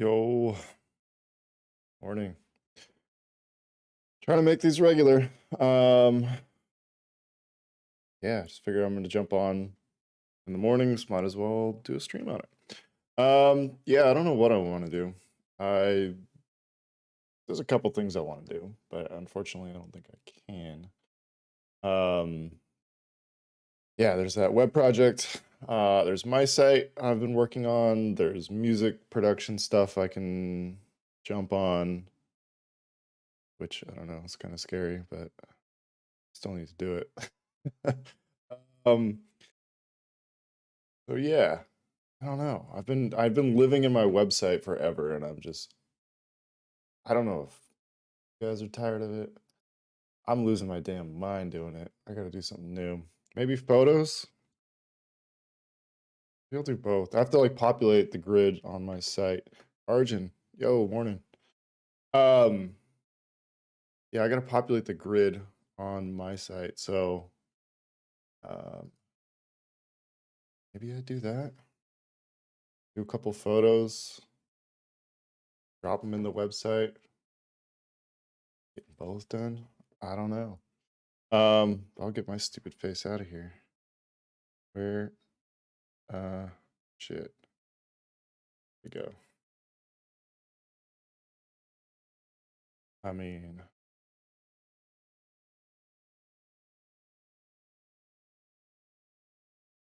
Yo, morning. Trying to make these regular. Um, yeah, just figure I'm gonna jump on in the mornings. Might as well do a stream on it. Yeah, I don't know what I want to do. I There's a couple things I want to do, but unfortunately, I don't think I can. Um, yeah, there's that web project. There's my site I've been working on. There's music production stuff I can jump on, which I don't know, it's kind of scary, but still need to do it. um, so yeah, I don't know. I've been living in my website forever, and I don't know if you guys are tired of it. I'm losing my damn mind doing it. I gotta do something new. Maybe photos? Maybe I'll do both. I have to like populate the grid on my site. Arjun, yo, morning. Um, yeah, I gotta populate the grid on my site. So um maybe I do that. Do a couple photos, drop them in the website, get both done. I don't know. I'll get my stupid face out of here. Where, uh, shit. We go. I mean,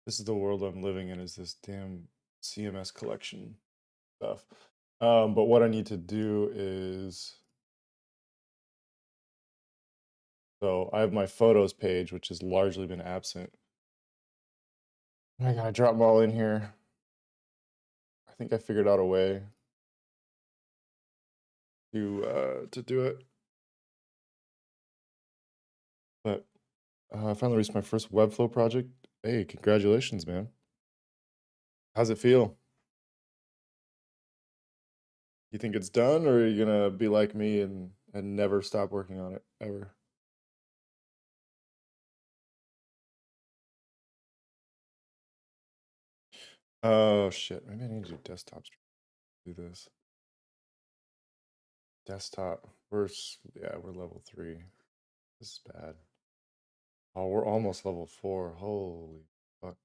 this is the world I'm living in. Is this damn CMS collection stuff? But what I need to do is, so I have my photos page, which has largely been absent. I gotta drop them all in here. I think I figured out a way to do it. But I finally reached my first Webflow project. Hey, congratulations, man. How's it feel? You think it's done, or are you gonna be like me and never stop working on it ever? Oh shit! Maybe I need to do desktop stream. Do this desktop. Yeah, we're level 3. This is bad. Oh, we're almost level 4. Holy fuck!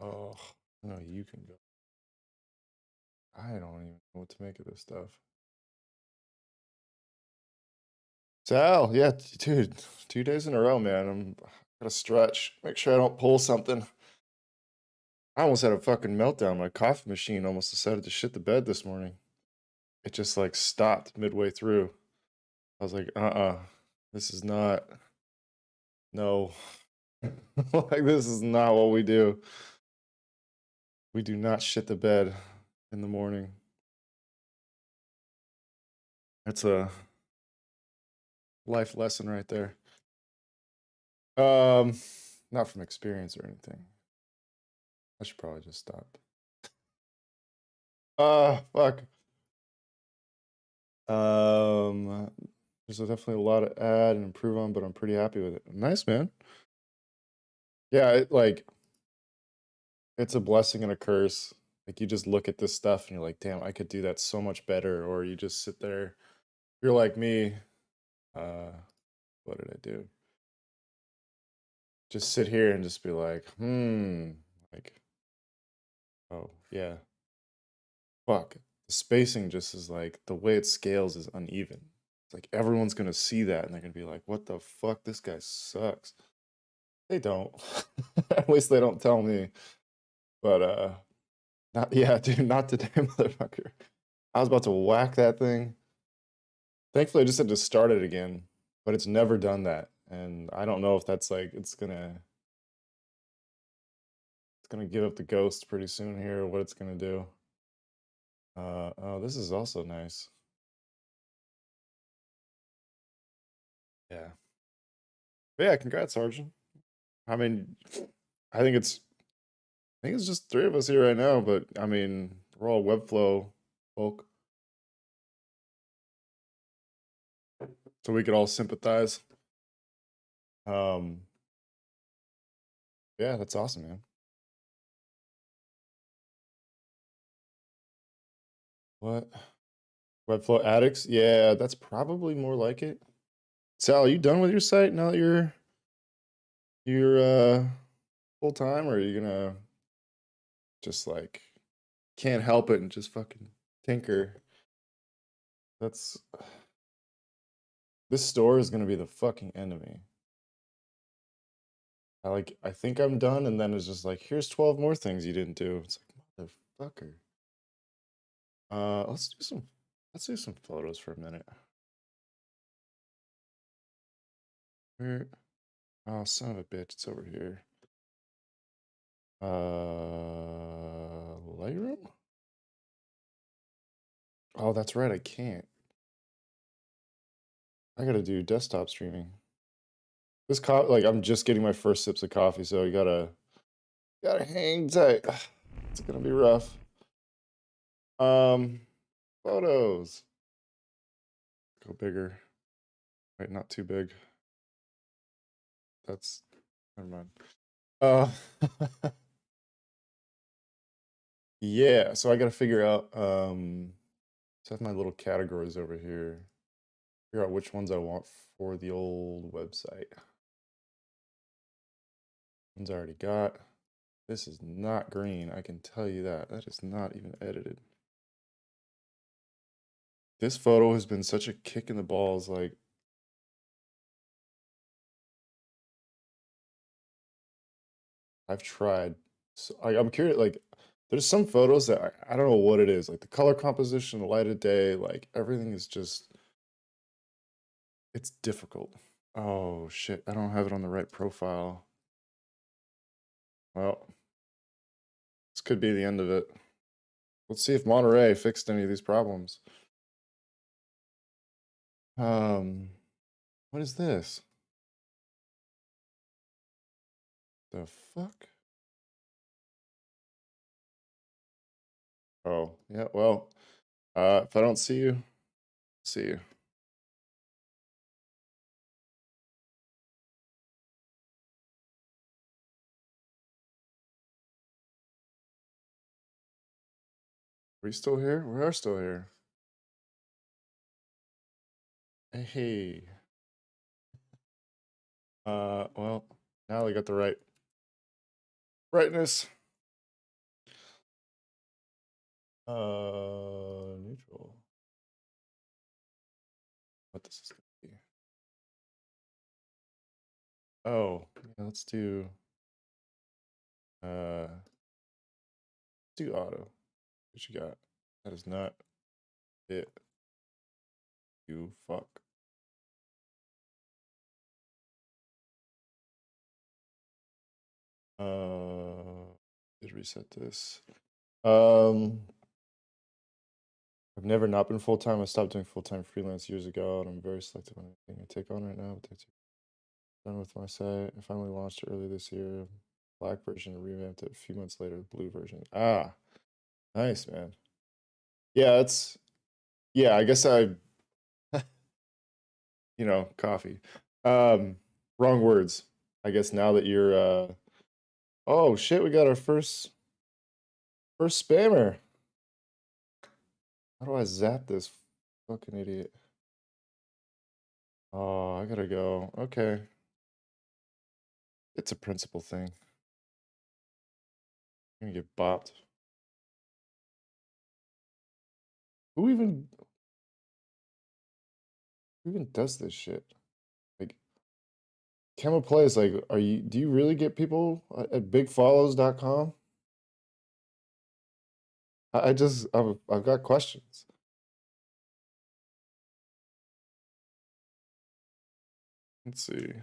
Oh no, you can go. I don't even know what to make of this stuff. Sal, yeah, dude, 2 days in a row, man. I'm gotta stretch. Make sure I don't pull something. I almost had a fucking meltdown. My coffee machine almost decided to shit the bed this morning. It just like stopped midway through. I was like, this is not, no. Like, this is not what we do. We do not shit the bed in the morning. That's a life lesson right there. Um, Not from experience or anything. I should probably just stop. Fuck. There's definitely a lot to add and improve on, but I'm pretty happy with it. Nice, man. Yeah, it's a blessing and a curse. Like, you just look at this stuff and you're like, damn, I could do that so much better. Or you just sit there. You're like me. Uh, what did I do? Just sit here and just be like, like, oh yeah, fuck. The spacing just is like the way it scales is uneven. It's like everyone's gonna see that and they're gonna be like, what the fuck? This guy sucks. They don't. At least they don't tell me. But not yeah, dude, not today, motherfucker. I was about to whack that thing. Thankfully, I just had to start it again, but it's never done that. And I don't know if that's like it's gonna give up the ghost pretty soon here, or what it's gonna do. Oh, this is also nice. Yeah. But yeah, congrats, Sergeant. I mean, I think it's just 3 of us here right now, but I mean, we're all Webflow folk, so we could all sympathize. Um, yeah, that's awesome, man. What? Webflow addicts? Yeah, that's probably more like it. Sal, are you done with your site now that you're full time, or are you gonna just like can't help it and just fucking tinker? That's this store is gonna be the fucking enemy. I think I'm done, and then it's just like, here's 12 more things you didn't do. It's like, motherfucker. Let's do some photos for a minute. Where oh son of a bitch, it's over here. Lightroom? Oh, that's right, I can't. I gotta do desktop streaming. This like I'm just getting my first sips of coffee, so you gotta hang tight. It's gonna be rough. Um, photos. Go bigger. Wait, not too big. That's never mind. Uh, yeah. So I gotta figure out. So I have my little categories over here. Figure out which ones I want for the old website. Ones I already got. This is not green. I can tell you that. That is not even edited. This photo has been such a kick in the balls. Like, I've tried. So I'm curious. Like, there's some photos that I don't know what it is. Like the color composition, the light of day, like everything is just, it's difficult. Oh shit! I don't have it on the right profile. Well, this could be the end of it. Let's see if Monterey fixed any of these problems. What is this? The fuck? Oh, yeah, well, if I don't see you, see you. Are we still here? We are still here. Hey. Well, now we got the right brightness. Neutral. What this is gonna be. Oh, yeah, let's do auto. What you got? That is not it. You fuck. Did reset this. I've never not been full time. I stopped doing full time freelance years ago, and I'm very selective on anything I take on right now. But that's done with my site. I finally launched it earlier this year. Black version, revamped it a few months later. Blue version. Ah, nice, man. Yeah, it's yeah. I guess coffee. Wrong words. I guess now that you're oh shit, we got our first spammer. How do I zap this fucking idiot? Oh, I gotta go. Okay. It's a principle thing. I'm gonna get bopped. Who even does this shit? Like Camel Plays, like, do you really get people at bigfollows.com? I've got questions. Let's see.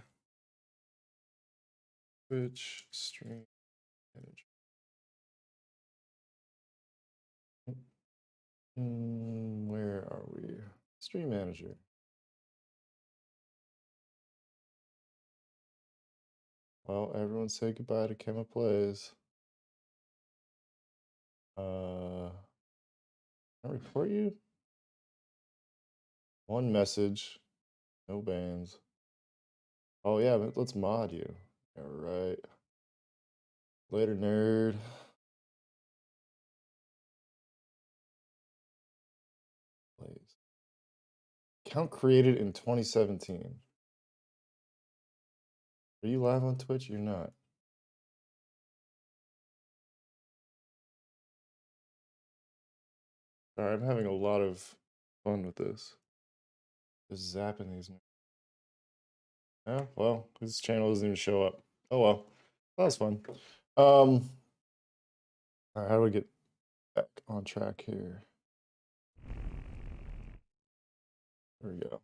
Twitch stream manager. Where are we? Stream manager. Well, everyone say goodbye to Camel Plays. Can I report you? One message. No bans. Oh yeah, let's mod you. All right. Later, nerd. Account created in 2017. Are you live on Twitch? You're not. All right, I'm having a lot of fun with this. Just zapping these. Yeah, well, his channel doesn't even show up. Oh well, that was fun. All right, how do we get back on track here? There we go.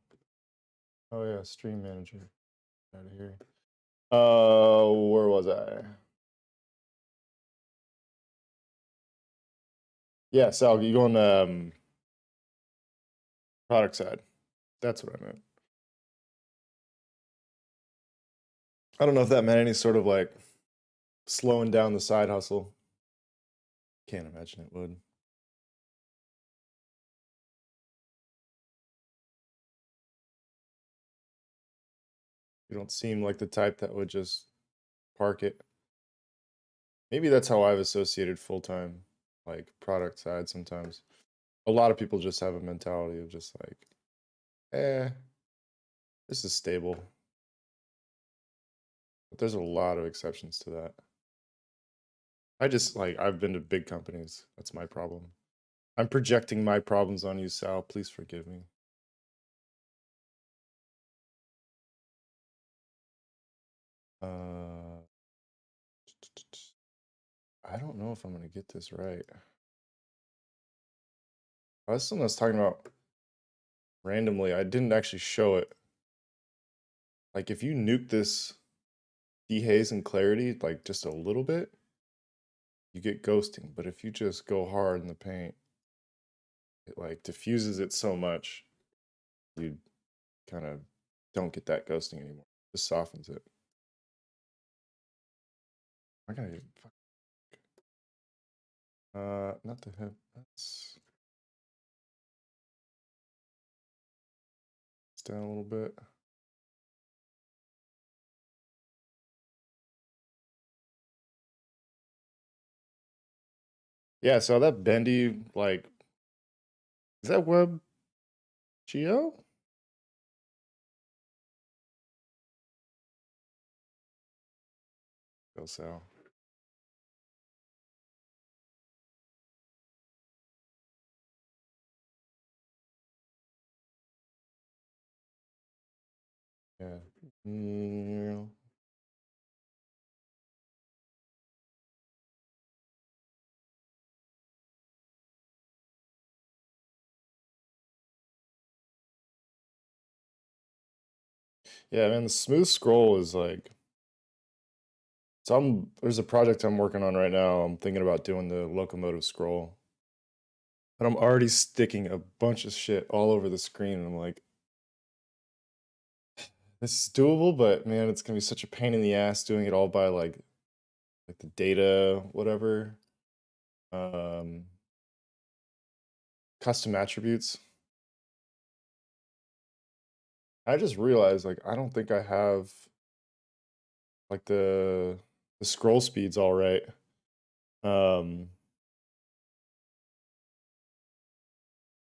Oh yeah, stream manager. Out of here. Where was I? Yeah, Sal, you going product side? That's what I meant. I don't know if that meant any sort of like slowing down the side hustle. Can't imagine it would. You don't seem like the type that would just park it. Maybe that's how I've associated full-time, like product side sometimes. A lot of people just have a mentality of just like, this is stable. But there's a lot of exceptions to that. I've been to big companies. That's my problem. I'm projecting my problems on you, Sal. Please forgive me. I don't know if I'm gonna get this right. That's something I was talking about randomly. I didn't actually show it. Like if you nuke this dehaze and clarity like just a little bit, you get ghosting. But if you just go hard in the paint, it like diffuses it so much, you kind of don't get that ghosting anymore. It just softens it. I gotta get not the hip. That's it's down a little bit. Yeah, so that bendy like is that web geo? Go Sal. Yeah. Yeah, man, the smooth scroll is like there's a project I'm working on right now. I'm thinking about doing the locomotive scroll. And I'm already sticking a bunch of shit all over the screen and I'm like this is doable, but man, it's gonna be such a pain in the ass doing it all by like the data, whatever. Custom attributes. I just realized like I don't think I have like the scroll speeds all right.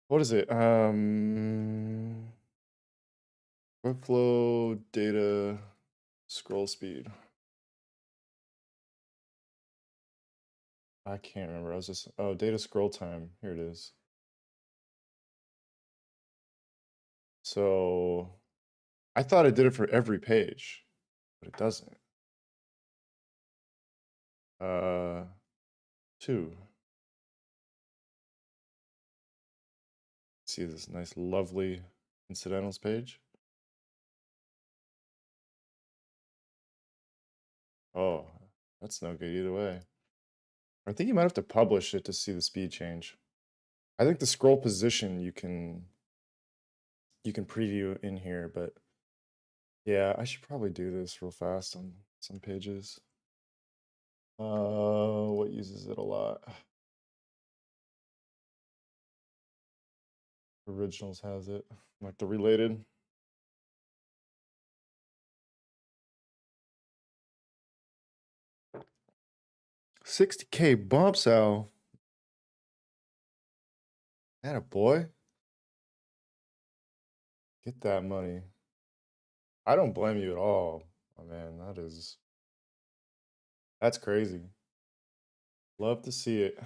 What is it? Workflow data scroll speed. I can't remember. I was just data scroll time. Here it is. So I thought it did it for every page, but it doesn't. 2. See this nice, lovely incidentals page. Oh, that's no good either way. I think you might have to publish it to see the speed change. I think the scroll position you can preview in here, but yeah, I should probably do this real fast on some pages. What uses it a lot? Originals has it, like the related. 60K bumps out. That a boy. Get that money. I don't blame you at all. Oh man, that's crazy. Love to see it.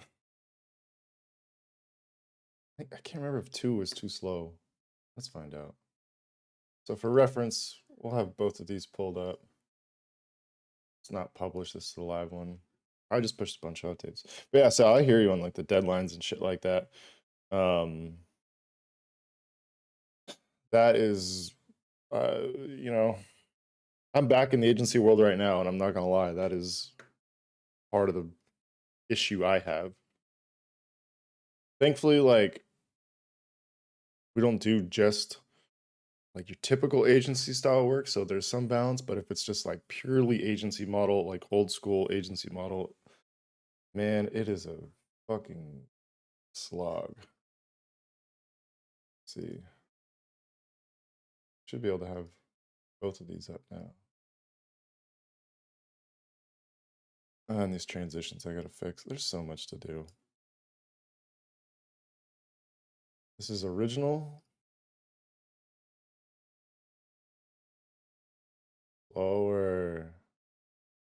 I can't remember if 2 was too slow. Let's find out. So for reference, we'll have both of these pulled up. It's not published, this is the live one. I just pushed a bunch of updates. But yeah, so I hear you on like the deadlines and shit like that. That is you know, I'm back in the agency world right now, and I'm not gonna lie, that is part of the issue I have. Thankfully, like, we don't do just like your typical agency style work, so there's some balance, but if it's just like purely agency model, like old school agency model, man, it is a fucking slog. Let's see. Should be able to have both of these up now. And these transitions I gotta fix. There's so much to do. This is original. Lower.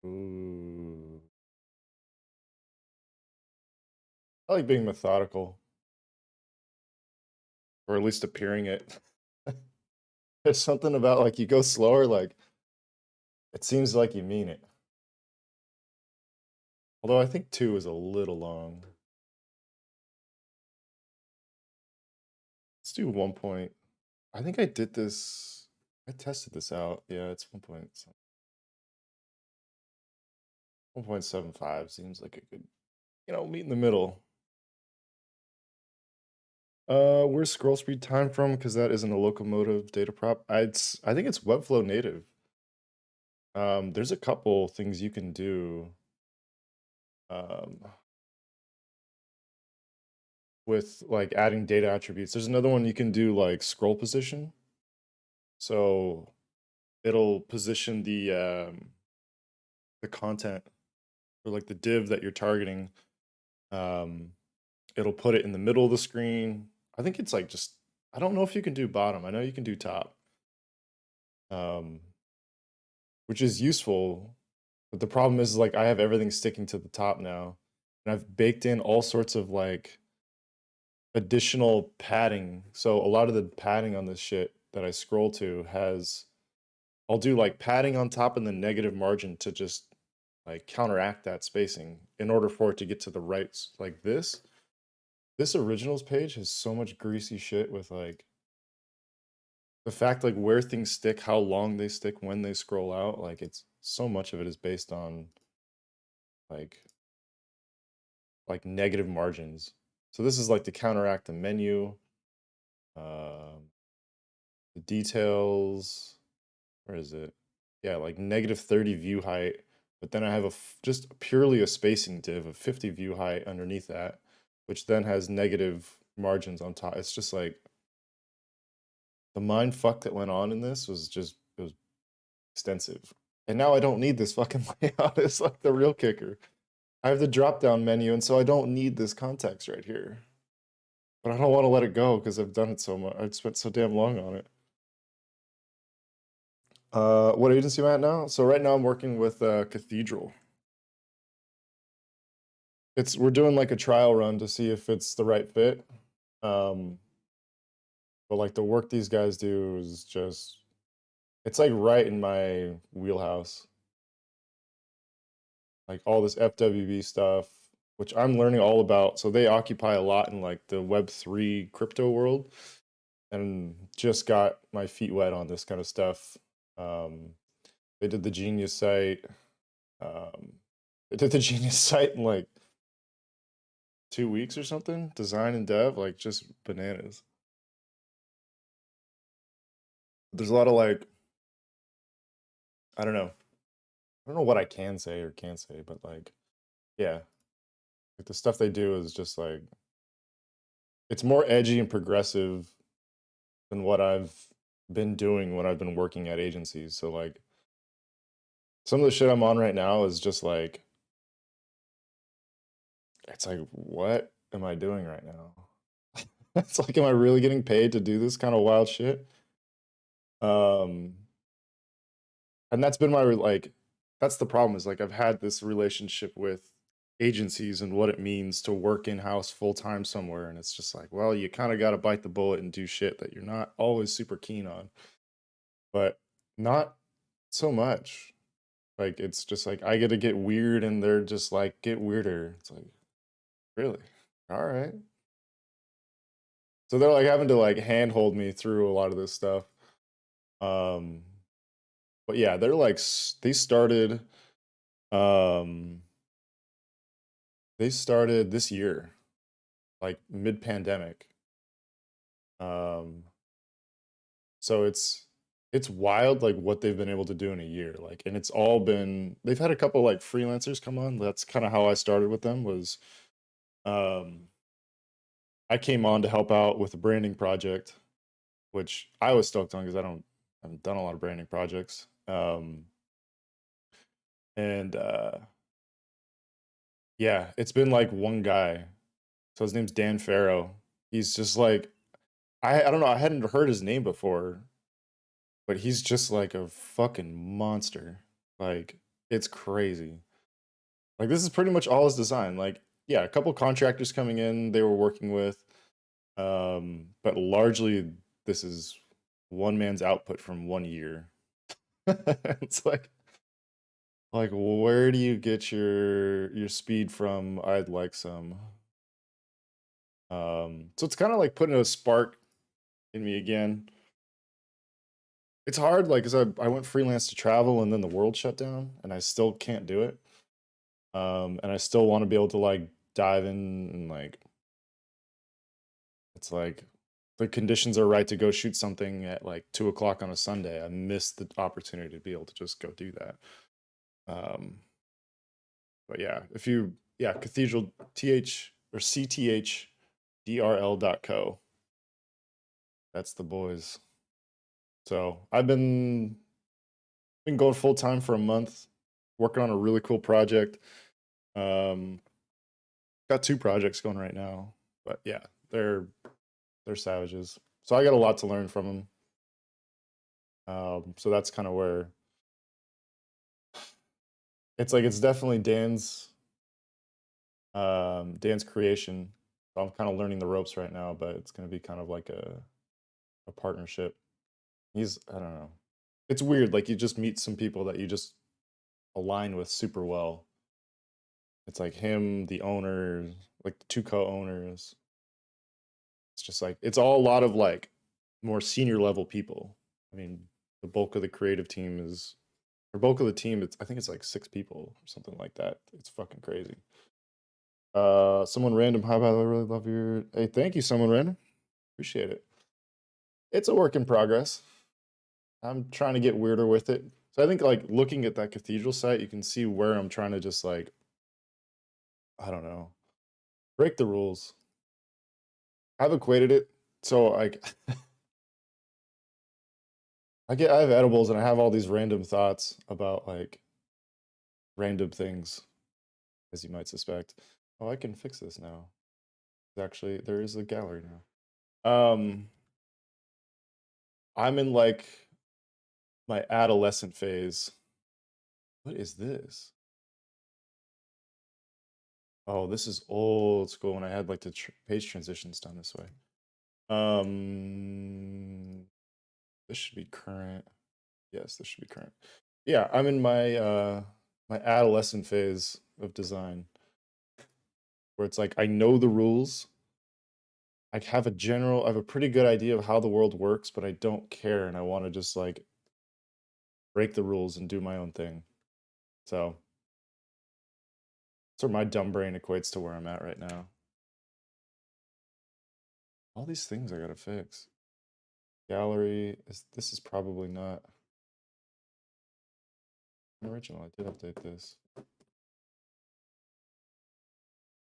Ooh. I like being methodical, or at least appearing it. There's something about like you go slower, like it seems like you mean it. Although I think 2 is a little long. Let's do 1 point. I think I did this. I tested this out. Yeah, it's 1.75 seems like a good, meet in the middle. Where's scroll speed time from? Because that isn't a locomotive data prop. I think it's Webflow native. There's a couple things you can do um, with like adding data attributes. There's another one you can do like scroll position. So it'll position the content or like the div that you're targeting. It'll put it in the middle of the screen. I think it's like just I don't know if you can do bottom. I know you can do top. Which is useful, but the problem is like I have everything sticking to the top now. And I've baked in all sorts of like additional padding. So a lot of the padding on this shit that I scroll to has I'll do like padding on top and the negative margin to just like counteract that spacing in order for it to get to the right like this. This originals page has so much greasy shit with like the fact like where things stick, how long they stick when they scroll out, like it's so much of it is based on like negative margins. So this is like to counteract the menu, the details. Where is it? Yeah, like -30 view height. But then I have just purely a spacing div of 50 view height underneath that, which then has negative margins on top. It's just like the mind fuck that went on in this was just it was extensive. And now I don't need this fucking layout. It's like the real kicker. I have the drop down menu, and so I don't need this context right here. But I don't want to let it go because I've done it so much. I've spent so damn long on it. What agency am I at now? So right now I'm working with Cathedral. We're doing like a trial run to see if it's the right fit. But like the work these guys do is just it's like right in my wheelhouse. Like all this FWB stuff, which I'm learning all about. So they occupy a lot in like the Web3 crypto world, and just got my feet wet on this kind of stuff. They did the Genius site. They did the Genius site in like 2 weeks or something. Design and dev, like just bananas. There's a lot of like, I don't know. I don't know what I can say or can't say, but like, yeah, like the stuff they do is just like, it's more edgy and progressive than what I've been doing when I've been working at agencies. So like, some of the shit I'm on right now is just like, it's like, what am I doing right now? It's like, am I really getting paid to do this kind of wild shit? Um, and that's been my like, that's the problem is like I've had this relationship with agencies and what it means to work in house full time somewhere, and it's just like, well, you kind of got to bite the bullet and do shit that you're not always super keen on, but not so much. Like it's just like I get to get weird, and they're just like get weirder. It's like really, all right. So they're like having to like handhold me through a lot of this stuff. Um, but yeah, they're like they started. Um, they started this year, like mid pandemic. Um, so it's wild like what they've been able to do in a year. Like, and it's all been they've had a couple like freelancers come on. That's kind of how I started with them. Was um, I came on to help out with a branding project, which I was stoked on because I haven't done a lot of branding projects. And yeah, it's been like one guy. So his name's Dan Farrow. He's just like I don't know, I hadn't heard his name before, but he's just like a fucking monster. Like it's crazy. Like this is pretty much all his design. Like yeah, a couple contractors coming in they were working with, but largely this is one man's output from 1 year. It's like where do you get your speed from? I'd like some. So it's kind of like putting a spark in me again. It's hard, like, cause I went freelance to travel and then the world shut down and I still can't do it. And I still want to be able to like dive in and like it's like the conditions are right to go shoot something at like 2 o'clock on a Sunday. I missed the opportunity to be able to just go do that. Um, but yeah, if you yeah, cathedral th or cthdrl.co. That's the boys. So been going full time for a month, working on a really cool project. Um, got two projects going right now, but yeah, they're savages. So I got a lot to learn from them. So that's kind of where it's like it's definitely Dan's creation. So I'm kind of learning the ropes right now, but it's gonna be kind of like a partnership. He's I don't know. It's weird. Like you just meet some people that you just align with super well. It's like him, the owner, like the two co-owners. It's just like it's all a lot of like more senior level people. I mean, the bulk of the creative team is or bulk of the team, it's I think it's like 6 people or something like that. It's fucking crazy. Someone random, hi by the way, really love your hey, thank you, someone random. Appreciate it. It's a work in progress. I'm trying to get weirder with it. So I think like looking at that cathedral site, you can see where I'm trying to just like, I don't know, break the rules. I've equated it. So like I have edibles and I have all these random thoughts about like random things, as you might suspect. Oh, I can fix this now. Actually, there is a gallery now. I'm in like my adolescent phase. What is this? Oh, this is old school when I had like the page transitions done this way. Um, this should be current. Yes, this should be current. Yeah, I'm in my adolescent phase of design where it's like I know the rules. I have a pretty good idea of how the world works, but I don't care and I want to just like break the rules and do my own thing. So that's where my dumb brain equates to where I'm at right now. All these things I gotta fix. Gallery is this is probably not original. I did update this.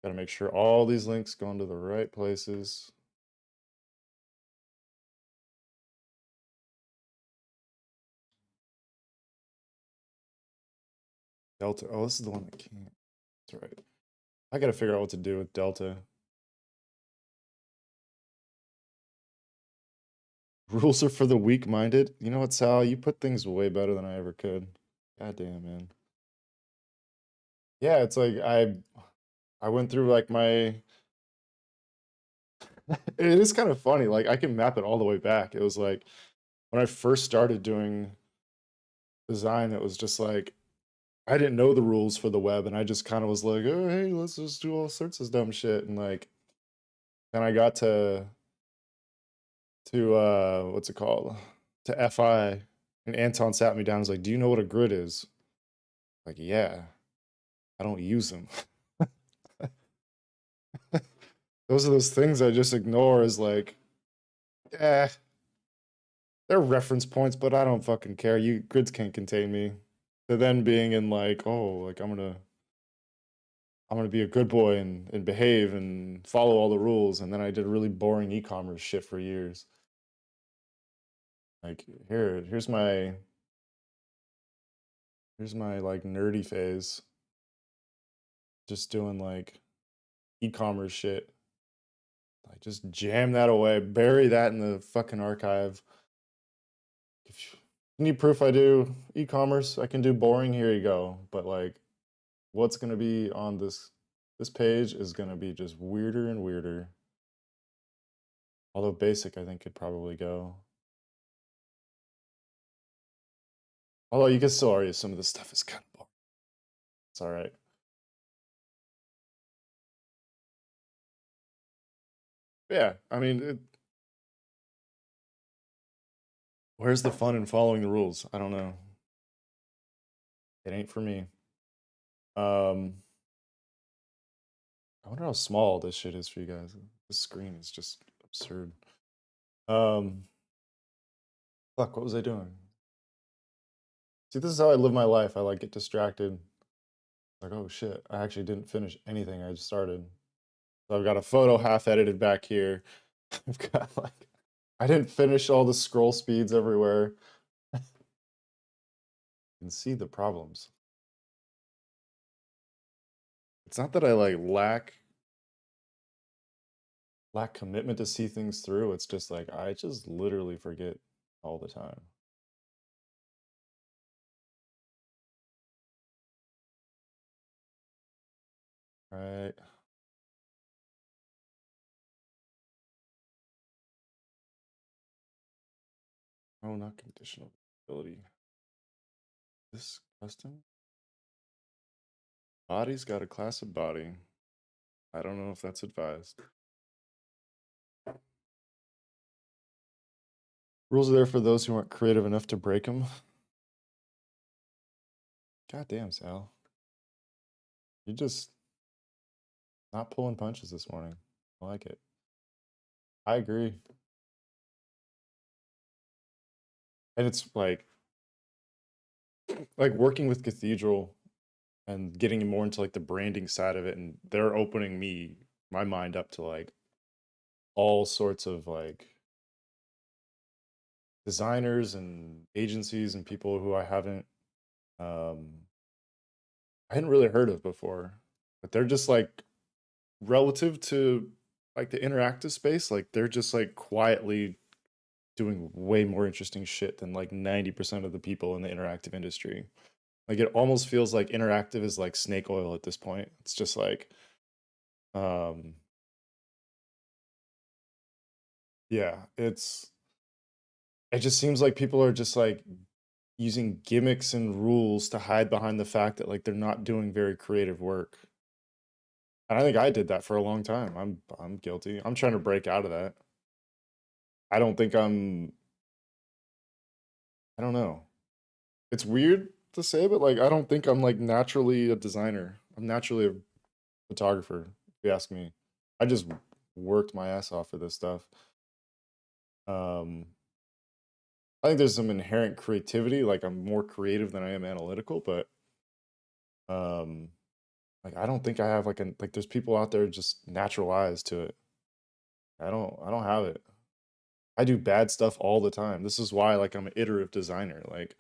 Gotta make sure all these links go into the right places. Delta. Oh, this is the one that can't. That's right. I gotta figure out what to do with Delta. Rules are for the weak-minded. You know what, Sal? You put things way better than I ever could. God damn, man. Yeah, it's like I went through like my it is kind of funny. Like I can map it all the way back. It was like when I first started doing design, it was just like I didn't know the rules for the web and I just kind of was like, "Oh, hey, let's just do all sorts of dumb shit." And like then I got to what's it called? To FI and Anton sat me down and was like, "Do you know what a grid is?" Like, "Yeah, I don't use them." Those are those things I just ignore as like, eh, they're reference points, but I don't fucking care. You grids can't contain me. To then being in like, oh, like I'm gonna be a good boy and behave and follow all the rules. And then I did really boring e-commerce shit for years. Like here's my like nerdy phase. Just doing like e-commerce shit. Like just jam that away, bury that in the fucking archive. If you need proof I do e-commerce, I can do boring, here you go. But like what's gonna be on this page is gonna be just weirder and weirder. Although basic I think could probably go. Although you can still argue some of this stuff is kind of boring. It's alright. Yeah, I mean where's the fun in following the rules? I don't know. It ain't for me. I wonder how small this shit is for you guys. This screen is just absurd. Um, fuck, what was I doing? See, this is how I live my life. I like get distracted. Like, oh shit, I actually didn't finish anything I just started. So I've got a photo half edited back here. I've got like, I didn't finish all the scroll speeds everywhere. You can see the problems. It's not that I like lack commitment to see things through. It's just like I just literally forget all the time. Right? Oh, not conditional ability. This custom body's got a class of body. I don't know if that's advised. Rules are there for those who aren't creative enough to break them. God damn, Sal. You're just not pulling punches this morning. I like it. I agree. And it's like working with Cathedral and getting more into like the branding side of it, and they're opening my mind up to like all sorts of like designers and agencies and people who um I hadn't really heard of before. But they're just like relative to like the interactive space, like they're just like quietly doing way more interesting shit than like 90% of the people in the interactive industry. Like it almost feels like interactive is like snake oil at this point. It's just like um yeah, it just seems like people are just like using gimmicks and rules to hide behind the fact that like they're not doing very creative work. And I think I did that for a long time. I'm guilty. I'm trying to break out of that. I don't think I don't know. It's weird to say, but like I don't think I'm like naturally a designer. I'm naturally a photographer, if you ask me. I just worked my ass off for this stuff. Um I think there's some inherent creativity, like I'm more creative than I am analytical, but um like I don't think I have like there's people out there just natural eyes to it. I don't have it. I do bad stuff all the time. This is why like I'm an iterative designer. Like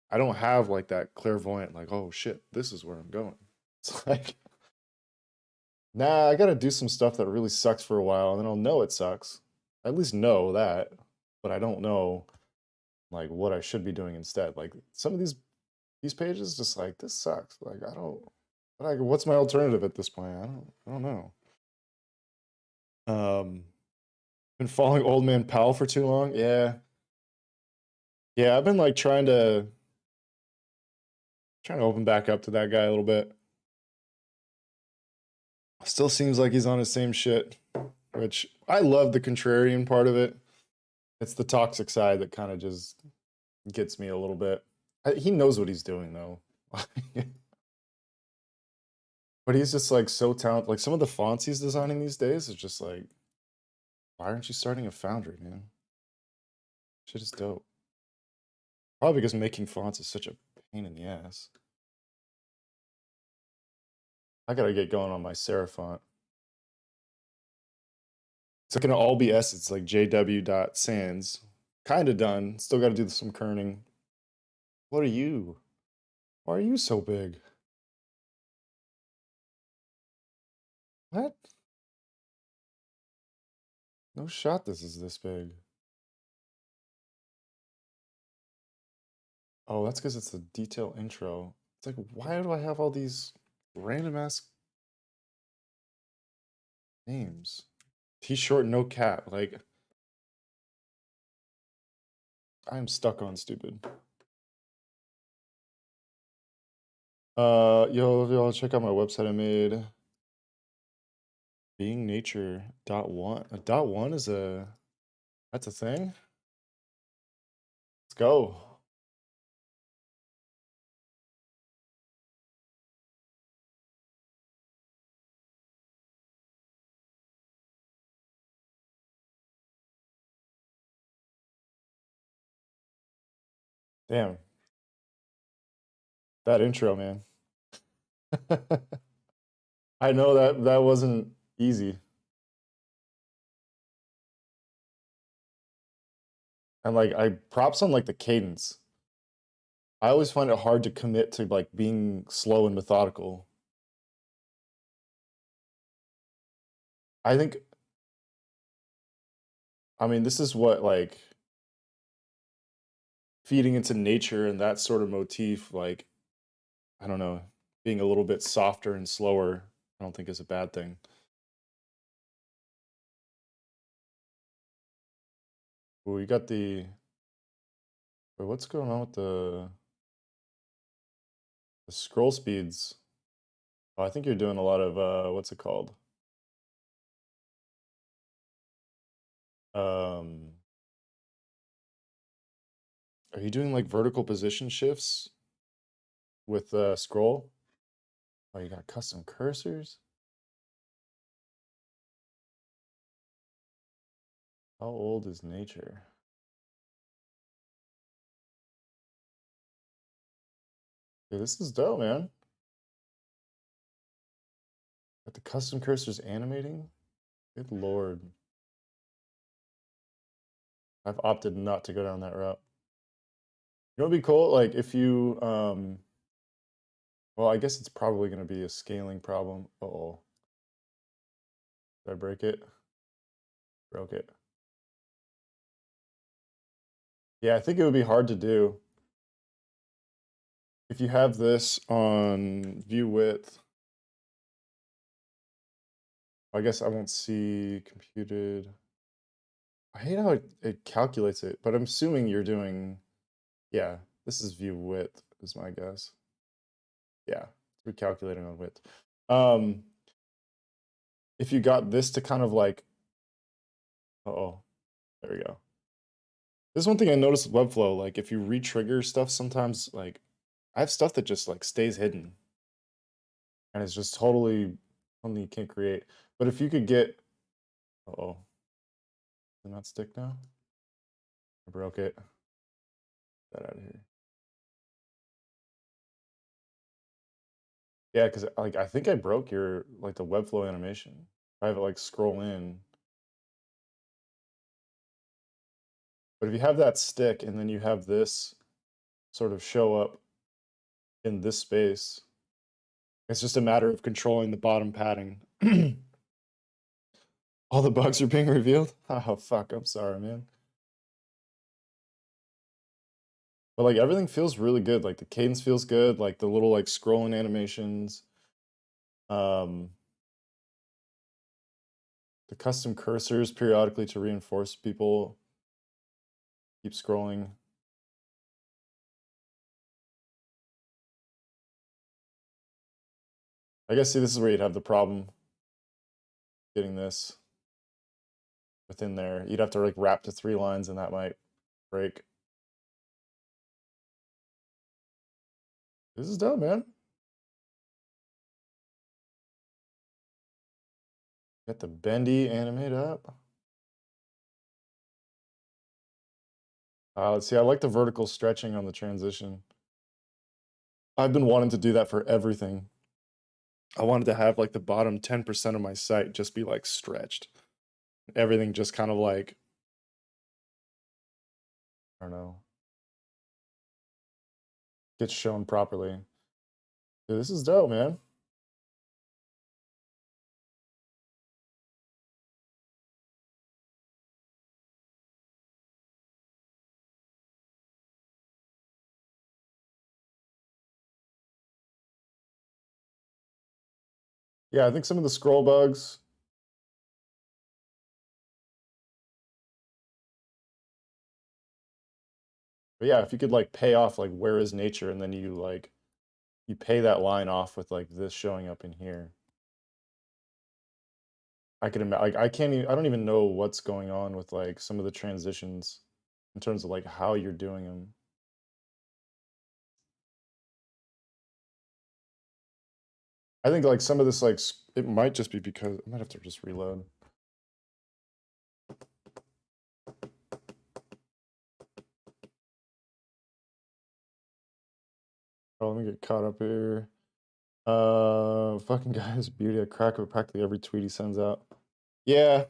I don't have like that clairvoyant like, oh shit, this is where I'm going. It's like, nah, I gotta do some stuff that really sucks for a while, and then I'll know it sucks. I at least know that. but I don't know like what I should be doing instead. Like some of these pages just like this sucks. Like I don't like what's my alternative at this point? I don't know. Been following Old Man Powell for too long. Yeah. Yeah, I've been like trying to open back up to that guy a little bit. Still seems like he's on his same shit, which I love the contrarian part of it. It's the toxic side that kind of just gets me a little bit. He knows what he's doing though. But he's just like so talented. Like some of the fonts he's designing these days is just like, why aren't you starting a foundry, man? Shit is dope. Probably because making fonts is such a pain in the ass. I gotta get going on my serif font. It's gonna all be S. It's like JW.S. Kind of done. Still got to do some kerning. What are you? Why are you so big? What? No shot this is this big. Oh, that's because it's the detail intro. It's like, why do I have all these random ass names? T short, no cat. Like, I am stuck on stupid. Y'all check out my website I made. Being nature dot one. Dot one is that's a thing. Let's go. Damn, that intro, man. I know that wasn't easy. And like I props on like the cadence. I always find it hard to commit to like being slow and methodical. I think I mean this is what like feeding into nature and that sort of motif, like I don't know, being a little bit softer and slower, I don't think is a bad thing. Well, you got wait, what's going on with the scroll speeds? Oh, I think you're doing a lot of what's it called? Um are you doing like vertical position shifts with scroll? Oh, you got custom cursors? How old is nature? Yeah, this is dope, man. Got the custom cursors animating? Good lord. I've opted not to go down that route. You know what'd be cool? Like if you well, I guess it's probably gonna be a scaling problem. Uh-oh. Did I break it? Broke it. Yeah, I think it would be hard to do. If you have this on view width, I guess I won't see computed. I hate how it calculates it, but I'm assuming you're doing, yeah, this is view width is my guess. Yeah, it's recalculating on width. If you got this to kind of like, uh-oh, there we go. This is one thing I noticed with Webflow, like if you re-trigger stuff sometimes, like I have stuff that just like stays hidden and it's just totally something you can't create. But if you could get, uh-oh, did it not stick now? I broke it. Get that out of here. Yeah, because like I think I broke your like the Webflow animation. I have it like scroll in. But if you have that stick and then you have this sort of show up in this space, it's just a matter of controlling the bottom padding. All the bugs are being revealed? Oh, fuck. I'm sorry, man. But like everything feels really good. Like the cadence feels good. Like the little like scrolling animations. Um, the custom cursors periodically to reinforce people. Keep scrolling. I guess see this is where you'd have the problem getting this within there. You'd have to like wrap to 3 lines and that might break. This is dope, man. Got the bendy animate up. Let's see, I like the vertical stretching on the transition. I've been wanting to do that for everything. I wanted to have like the bottom 10% of my site just be like stretched. Everything just kind of like, I don't know, gets shown properly. Dude, this is dope, man. Yeah, I think some of the scroll bugs. But yeah, if you could like pay off like where is nature and then you pay that line off with like this showing up in here. I could imagine like I don't even know what's going on with like some of the transitions in terms of like how you're doing them. I think like some of this like it might just be because I might have to just reload. Oh, let me get caught up here. Fucking guy is beauty. I crack with practically every tweet he sends out. Yeah,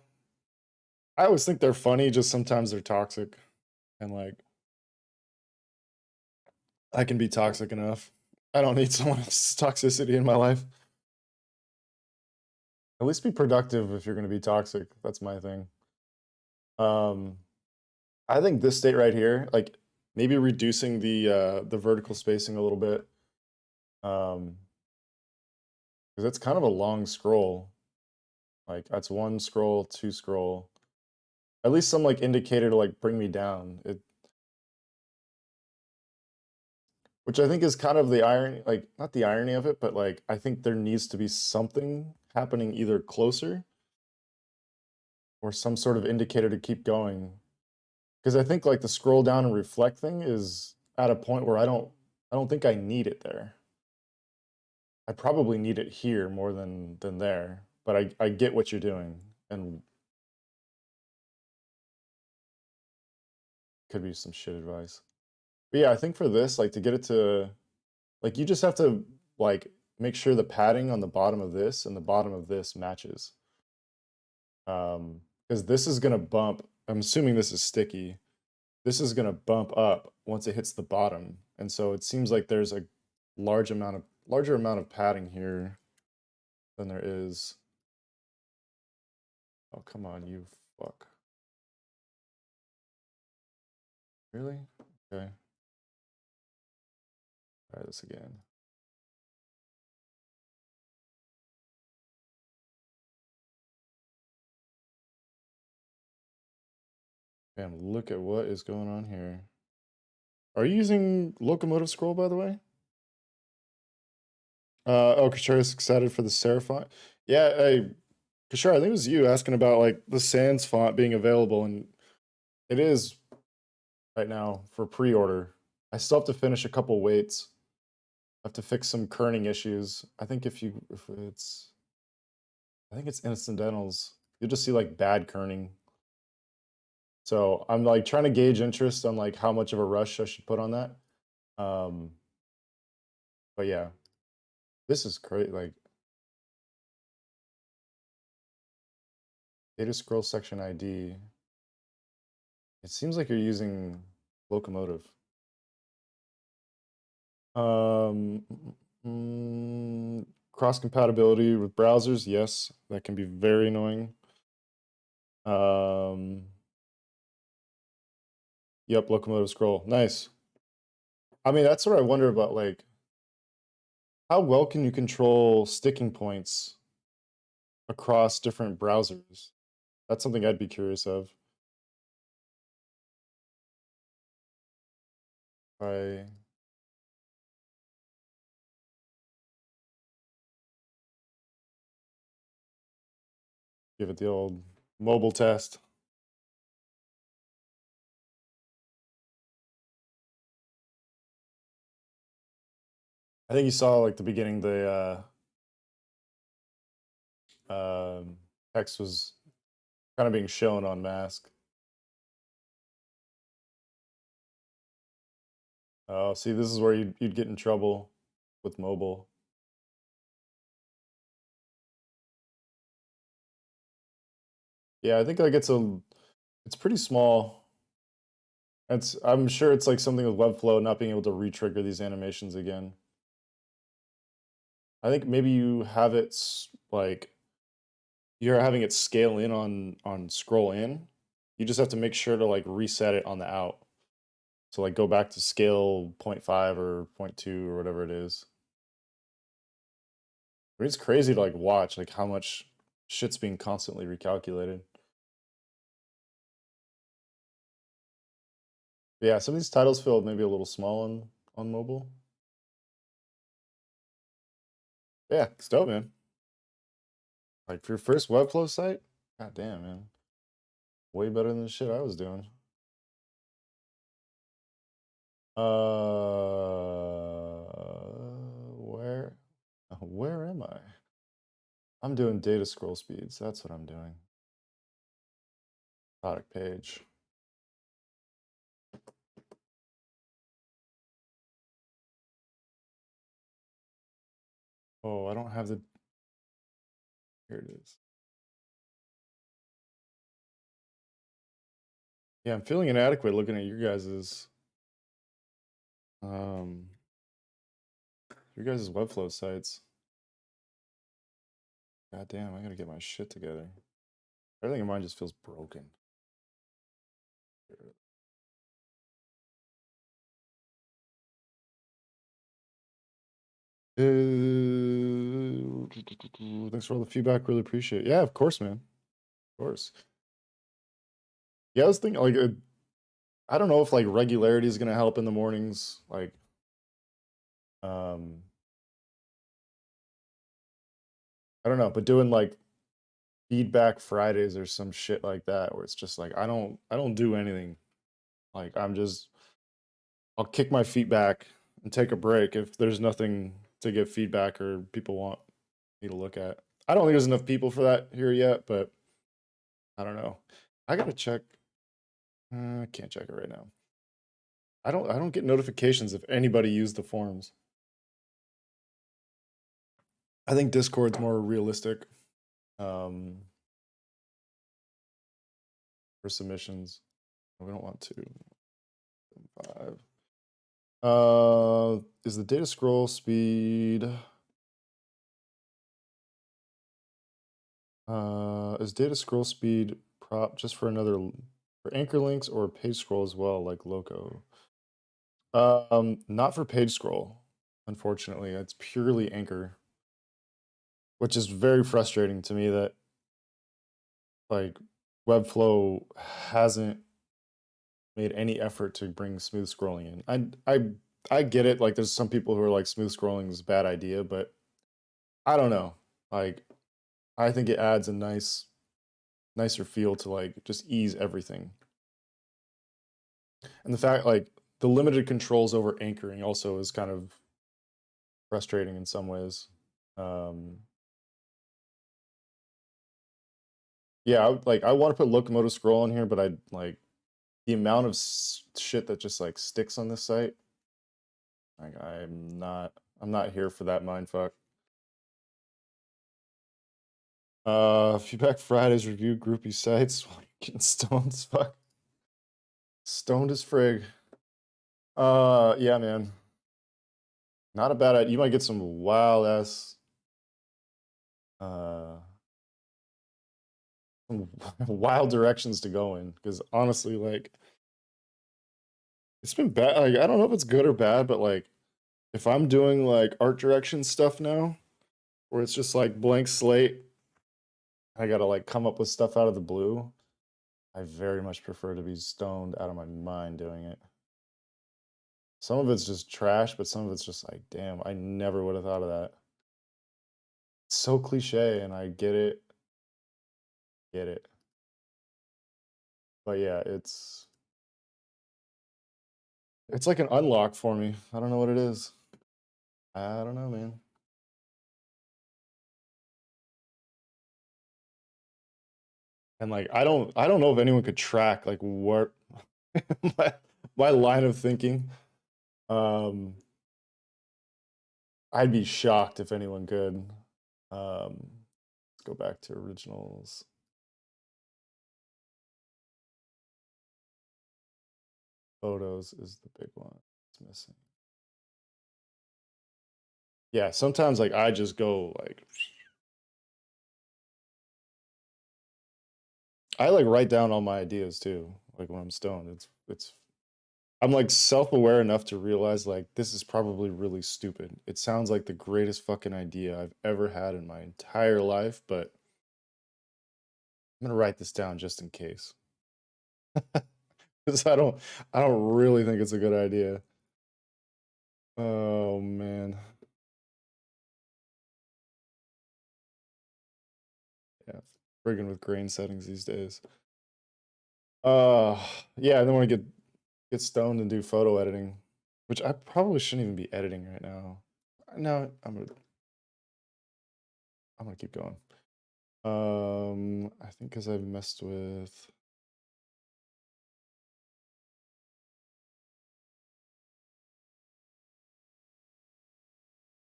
I always think they're funny. Just sometimes they're toxic, and like I can be toxic enough. I don't need someone else's toxicity in my life. At least be productive if you're going to be toxic. That's my thing. Um, I think this state right here, like maybe reducing the vertical spacing a little bit, because it's kind of a long scroll. Like that's 1 scroll, 2 scroll. At least some like indicator to like bring me down. Which I think is kind of the irony, like not the irony of it, but like I think there needs to be something happening either closer or some sort of indicator to keep going. Because I think like the scroll down and reflect thing is at a point where I don't think I need it there. I probably need it here more than there, but I get what you're doing and could be some shit advice. But yeah, I think for this, like to get it to like you just have to like make sure the padding on the bottom of this and the bottom of this matches. Because this is gonna bump. I'm assuming this is sticky. This is gonna bump up once it hits the bottom, and so it seems like there's a larger amount of padding here than there is. Oh, come on, you fuck. Really? Okay. Try this again. Man, look at what is going on here. Are you using locomotive scroll, by the way? Oh, Kashar is excited for the serif font. Yeah, hey, Kashar, I think it was you asking about like the Sans font being available, and it is right now for pre-order. I still have to finish a couple weights. I have to fix some kerning issues. I think if it's I think it's incidentals. You'll just see like bad kerning. So I'm like trying to gauge interest on like how much of a rush I should put on that. Um, but yeah, this is great. Like data scroll section ID. It seems like you're using locomotive. Um, Cross compatibility with browsers, yes, that can be very annoying. Yep, locomotive scroll, nice. I mean, that's what I wonder about, like, how well can you control sticking points across different browsers? That's something I'd be curious of. I give it the old mobile test. I think you saw like the beginning, the text was kind of being shown on mask. Oh, see, this is where you'd get in trouble with mobile. Yeah, I think like it's pretty small. I'm sure it's like something with Webflow not being able to re-trigger these animations again. I think maybe you have it like you're having it scale in on scroll in. You just have to make sure to like reset it on the out. So like go back to scale 0.5 or 0.2 or whatever it is. I mean, it's crazy to like watch like how much shit's being constantly recalculated. But yeah, some of these titles feel maybe a little small on mobile. Yeah, it's dope, man. Like for your first Webflow site, god damn, man, way better than the shit I was doing. Where, where am I? I'm doing data scroll speeds. That's what I'm doing. Product page. Oh, I don't have the. Here it is. Yeah, I'm feeling inadequate looking at um your guys' Webflow sites. God damn, I gotta get my shit together. Everything in mine just feels broken. Thanks for all the feedback. Really appreciate it. Yeah, of course, man. Of course. Yeah, I was thinking like I don't know if like regularity is gonna help in the mornings. Like, um, I don't know, but doing like feedback Fridays or some shit like that, where it's just like I don't do anything. Like I'll kick my feet back and take a break if there's nothing to give feedback or people want me to look at. I don't think there's enough people for that here yet, but I don't know. I gotta check. I can't check it right now. I don't get notifications if anybody used the forums. I think Discord's more realistic for submissions. We don't want to. 5. Is the data scroll speed? Is data scroll speed prop just for another for anchor links or page scroll as well, like Loco? Not for page scroll, unfortunately. It's purely anchor, which is very frustrating to me that like Webflow hasn't made any effort to bring smooth scrolling in. I get it. Like, there's some people who are like smooth scrolling is a bad idea, but I don't know. Like, I think it adds a nicer feel to like just ease everything. And the fact like the limited controls over anchoring also is kind of frustrating in some ways. Um, yeah, I want to put locomotive scroll in here, but I like the amount of shit that just like sticks on this site. Like I'm not here for that mindfuck. Feedback Fridays review groupie sites. Getting stoned as fuck. Stoned as frig. Yeah, man. Not a bad idea. You might get some wild ass uh some wild directions to go in. Because honestly, like It's been bad. Like, I don't know if it's good or bad, but like if I'm doing like art direction stuff now, where it's just like blank slate, I gotta like come up with stuff out of the blue. I very much prefer to be stoned out of my mind doing it. Some of it's just trash, but some of it's just like, damn, I never would have thought of that. It's so cliche, and I get it. But yeah, it's like an unlock for me. I don't know what it is. I don't know, man. And like I don't know if anyone could track like what my my line of thinking. Um I'd be shocked if anyone could. Let's go back to originals. Photos is the big one. It's missing. Yeah, sometimes like I just go like I like write down all my ideas too. Like when I'm stoned, it's I'm like self-aware enough to realize like this is probably really stupid. It sounds like the greatest fucking idea I've ever had in my entire life, but I'm gonna write this down just in case. Because I don't really think it's a good idea. Oh man. Yeah. Friggin' with grain settings these days. Uh yeah, and then when I get stoned and do photo editing, which I probably shouldn't even be editing right now. No, I'm gonna keep going. I think because I've messed with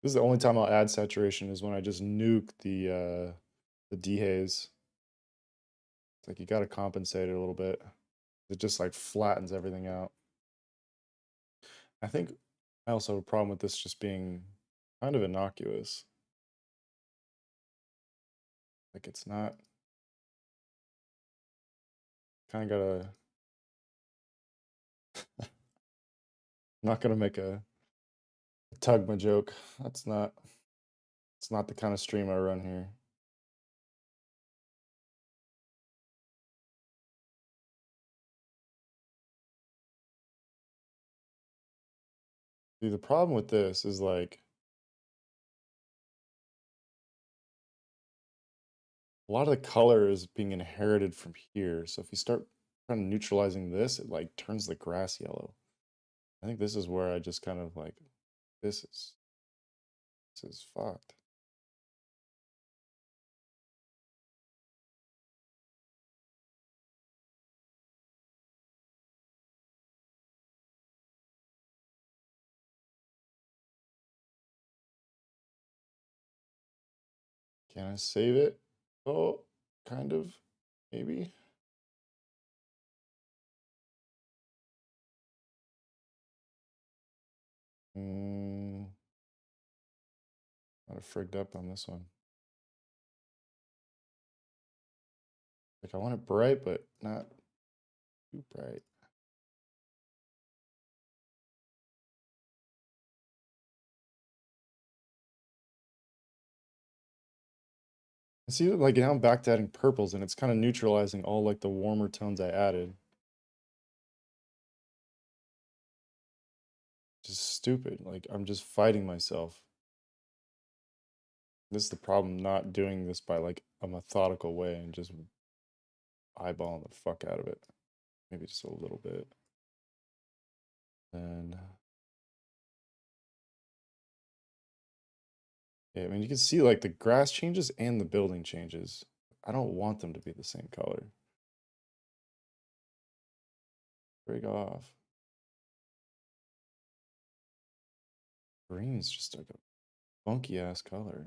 this is the only time I'll add saturation is when I just nuke the dehaze. It's like you gotta compensate it a little bit. It just like flattens everything out. I think I also have a problem with this just being kind of innocuous. Like it's not kind of gotta not gonna make a Tugma joke. It's not the kind of stream I run here. See, the problem with this is like a lot of the color is being inherited from here. So if you start kind of neutralizing this, it like turns the grass yellow. I think this is where I just kind of like this is this is fucked. Can I save it? Oh, kind of, maybe. Mm, Kind of frigged up on this one. Like I want it bright, but not too bright. I see like now I'm back to adding purples and it's kind of neutralizing all like the warmer tones I added. Just stupid. Like I'm just fighting myself. This is the problem not doing this by like a methodical way and just eyeballing the fuck out of it. Maybe just a little bit. And yeah, I mean you can see like the grass changes and the building changes. I don't want them to be the same color. Break off. Green's just like a funky ass color.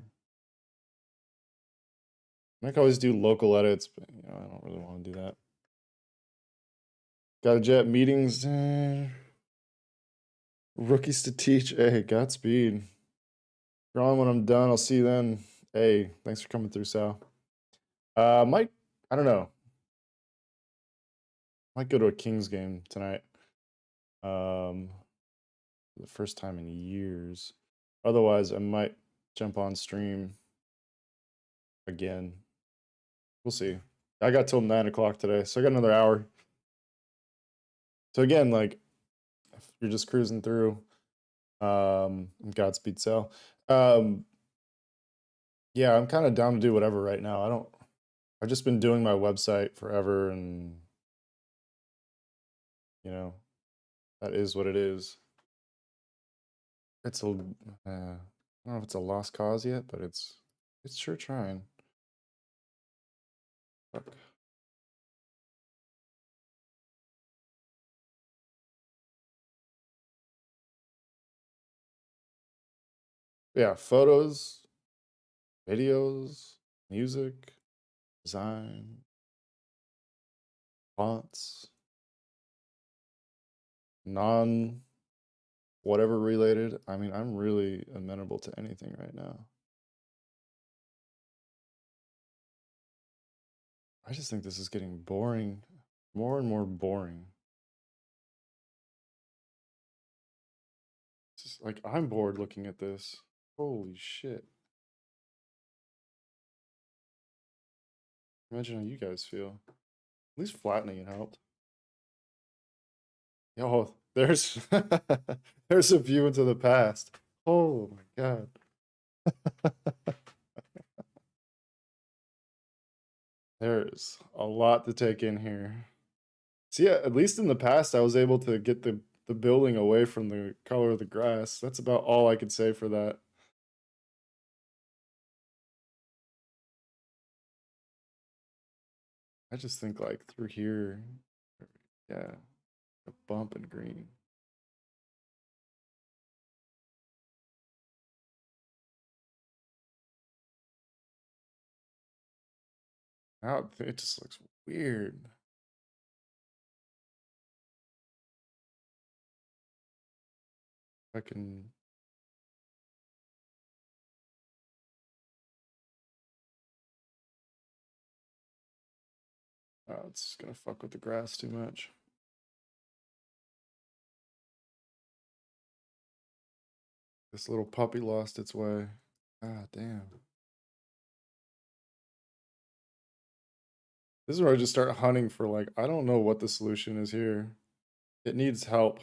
I can always do local edits, but you know, I don't really want to do that. Got a jet meetings. Rookies to teach. Hey, Godspeed. Drawing when I'm done. I'll see you then. Hey, thanks for coming through, Sal. Might I don't know. Might go to a Kings game tonight. For the first time in years. Otherwise, I might jump on stream again. We'll see. I got till 9 o'clock today, so I got another hour. So again, like, if you're just cruising through, Godspeed Sal. Yeah, I'm kind of down to do whatever right now. I've just been doing my website forever, and you know, that is what it is. It's a, I don't know if it's a lost cause yet, but it's sure trying. Fuck. Yeah, photos, videos, music, design, fonts, non whatever related. I mean, I'm really amenable to anything right now. I just think this is getting boring, more and more boring. It's just like I'm bored looking at this. Holy shit. Imagine how you guys feel. At least flattening it helped. Oh, there's there's a view into the past. Oh my god. There's a lot to take in here. See, yeah, at least in the past, I was able to get the building away from the color of the grass. That's about all I could say for that. I just think like through here, yeah, a bump in green. Now it just looks weird. I can. Oh, it's gonna fuck with the grass too much. This little puppy lost its way. Ah, damn. This is where I just start hunting for like, I don't know what the solution is here. It needs help.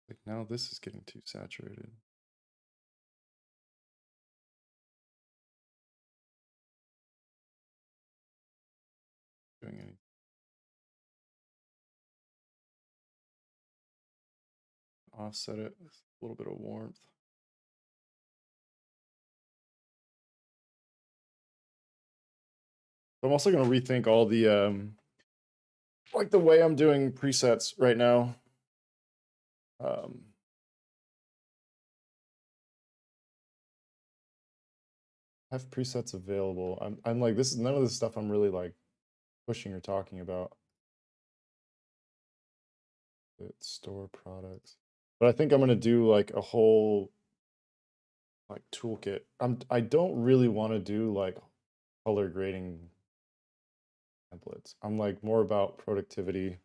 Like now this is getting too saturated. Doing anything. Offset it with a little bit of warmth. I'm also gonna rethink all the like the way I'm doing presets right now. Have presets available. I'm like, this is none of the stuff I'm really like pushing or talking about. Store products. But I think I'm gonna do like a whole like toolkit. I don't really want to do like color grading templates. I'm like more about productivity.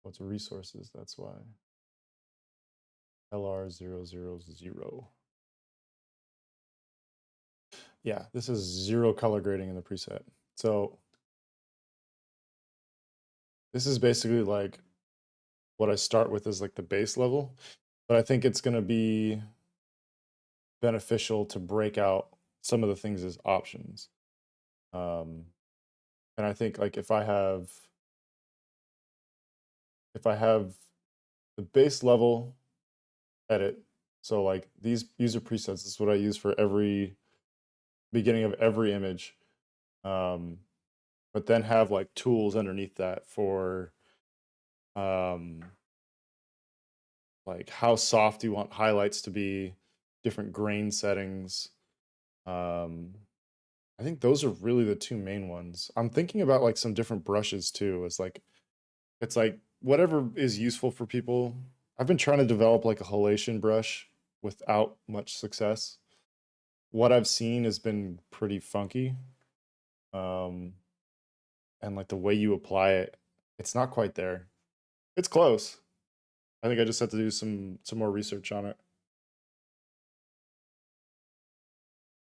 What's resources? That's why. LR000. Yeah, this is 0 color grading in the preset. So this is basically like what I start with is like the base level, but I think it's going to be beneficial to break out some of the things as options. And I think like if I have the base level edit, so like these user presets, this is what I use for every beginning of every image. But then have like tools underneath that for like how soft you want highlights to be, different grain settings. I think those are really the two main ones. I'm thinking about like some different brushes too. It's like whatever is useful for people. I've been trying to develop like a halation brush without much success. What I've seen has been pretty funky. Um, and like the way you apply it, it's not quite there. It's close. I think I just have to do some more research on it.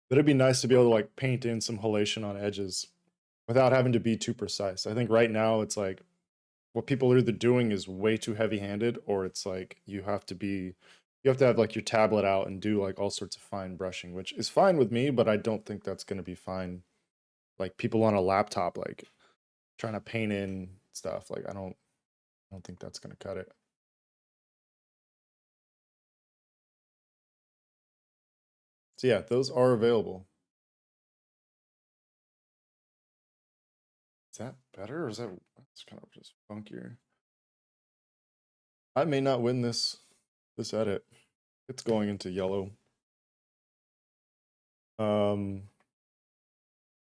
But it'd be nice to be able to like paint in some halation on edges without having to be too precise. I think right now it's like what people are either doing is way too heavy-handed, or it's like you have to have like your tablet out and do like all sorts of fine brushing, which is fine with me, but I don't think that's going to be fine. Like people on a laptop, like trying to paint in stuff. Like I don't think that's going to cut it. So yeah, those are available. Is that better, or is that's kind of just funkier? I may not win this edit. It's going into yellow.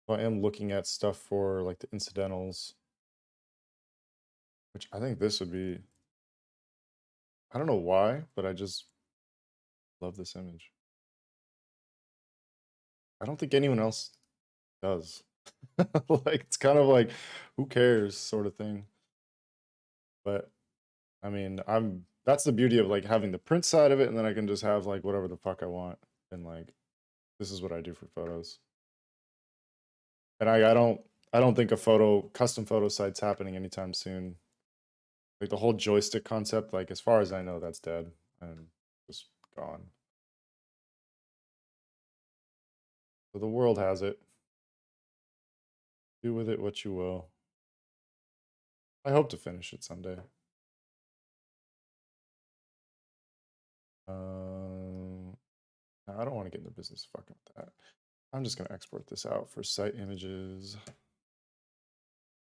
I am looking at stuff for like the incidentals, which I think this would be, I don't know why, but I just love this image. I don't think anyone else does. Like it's kind of like who cares sort of thing. But I mean, that's the beauty of like having the print side of it, and then I can just have like whatever the fuck I want, and like this is what I do for photos. And I don't think a custom photo site's happening anytime soon. Like the whole joystick concept, like as far as I know, that's dead and just gone. So the world has it. Do with it what you will. I hope to finish it someday. I don't want to get in the business of fucking with that. I'm just gonna export this out for site images.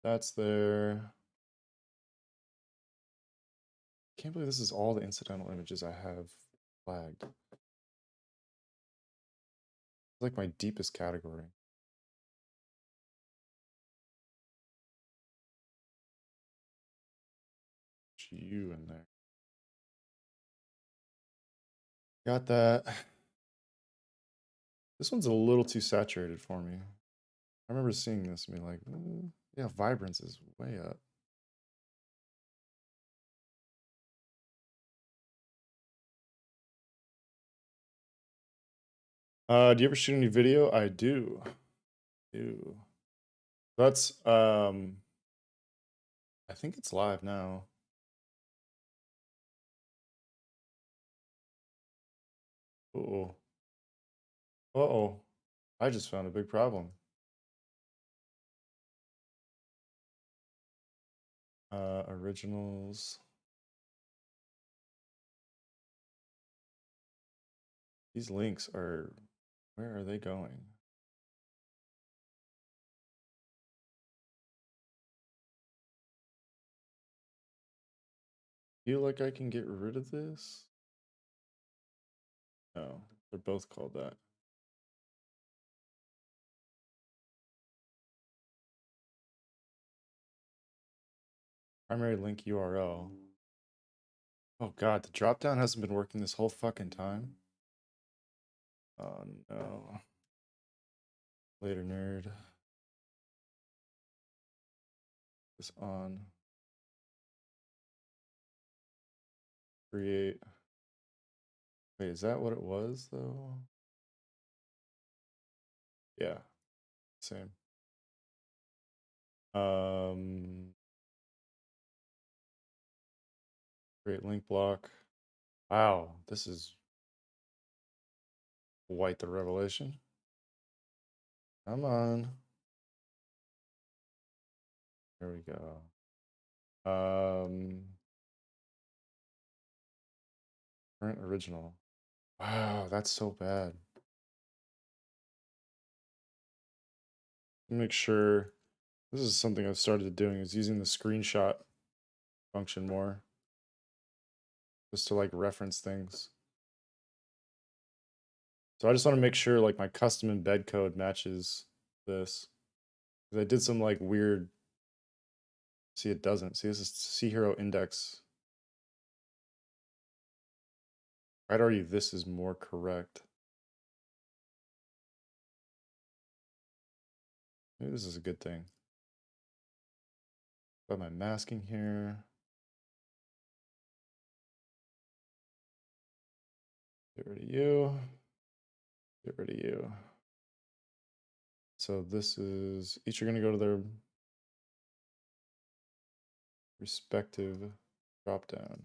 That's there. Can't believe this is all the incidental images I have flagged. It's like my deepest category. You in there. Got that. This one's a little too saturated for me. I remember seeing this and being like, yeah, vibrance is way up. Do you ever shoot any video? I do. That's I think it's live now. Uh-oh. Uh-oh. I just found a big problem. Originals. These links are, where are they going? Feel like I can get rid of this? No, they're both called that. Primary link URL. Oh god, the dropdown hasn't been working this whole fucking time. Oh no. Later, nerd. This on. Create. Wait, is that what it was though? Yeah, same. Create link block. Wow, this is quite the revelation. Come on. There we go. Current original. Wow, that's so bad. Make sure this is something I've started doing is using the screenshot function more. Just to like reference things. So I just want to make sure like my custom embed code matches this. Because I did some like weird. See, it doesn't. See, this is C hero index. I'd argue this is more correct. Maybe this is a good thing. Got my masking here. Get rid of you. Get rid of you. So this is, each are going to go to their respective drop down.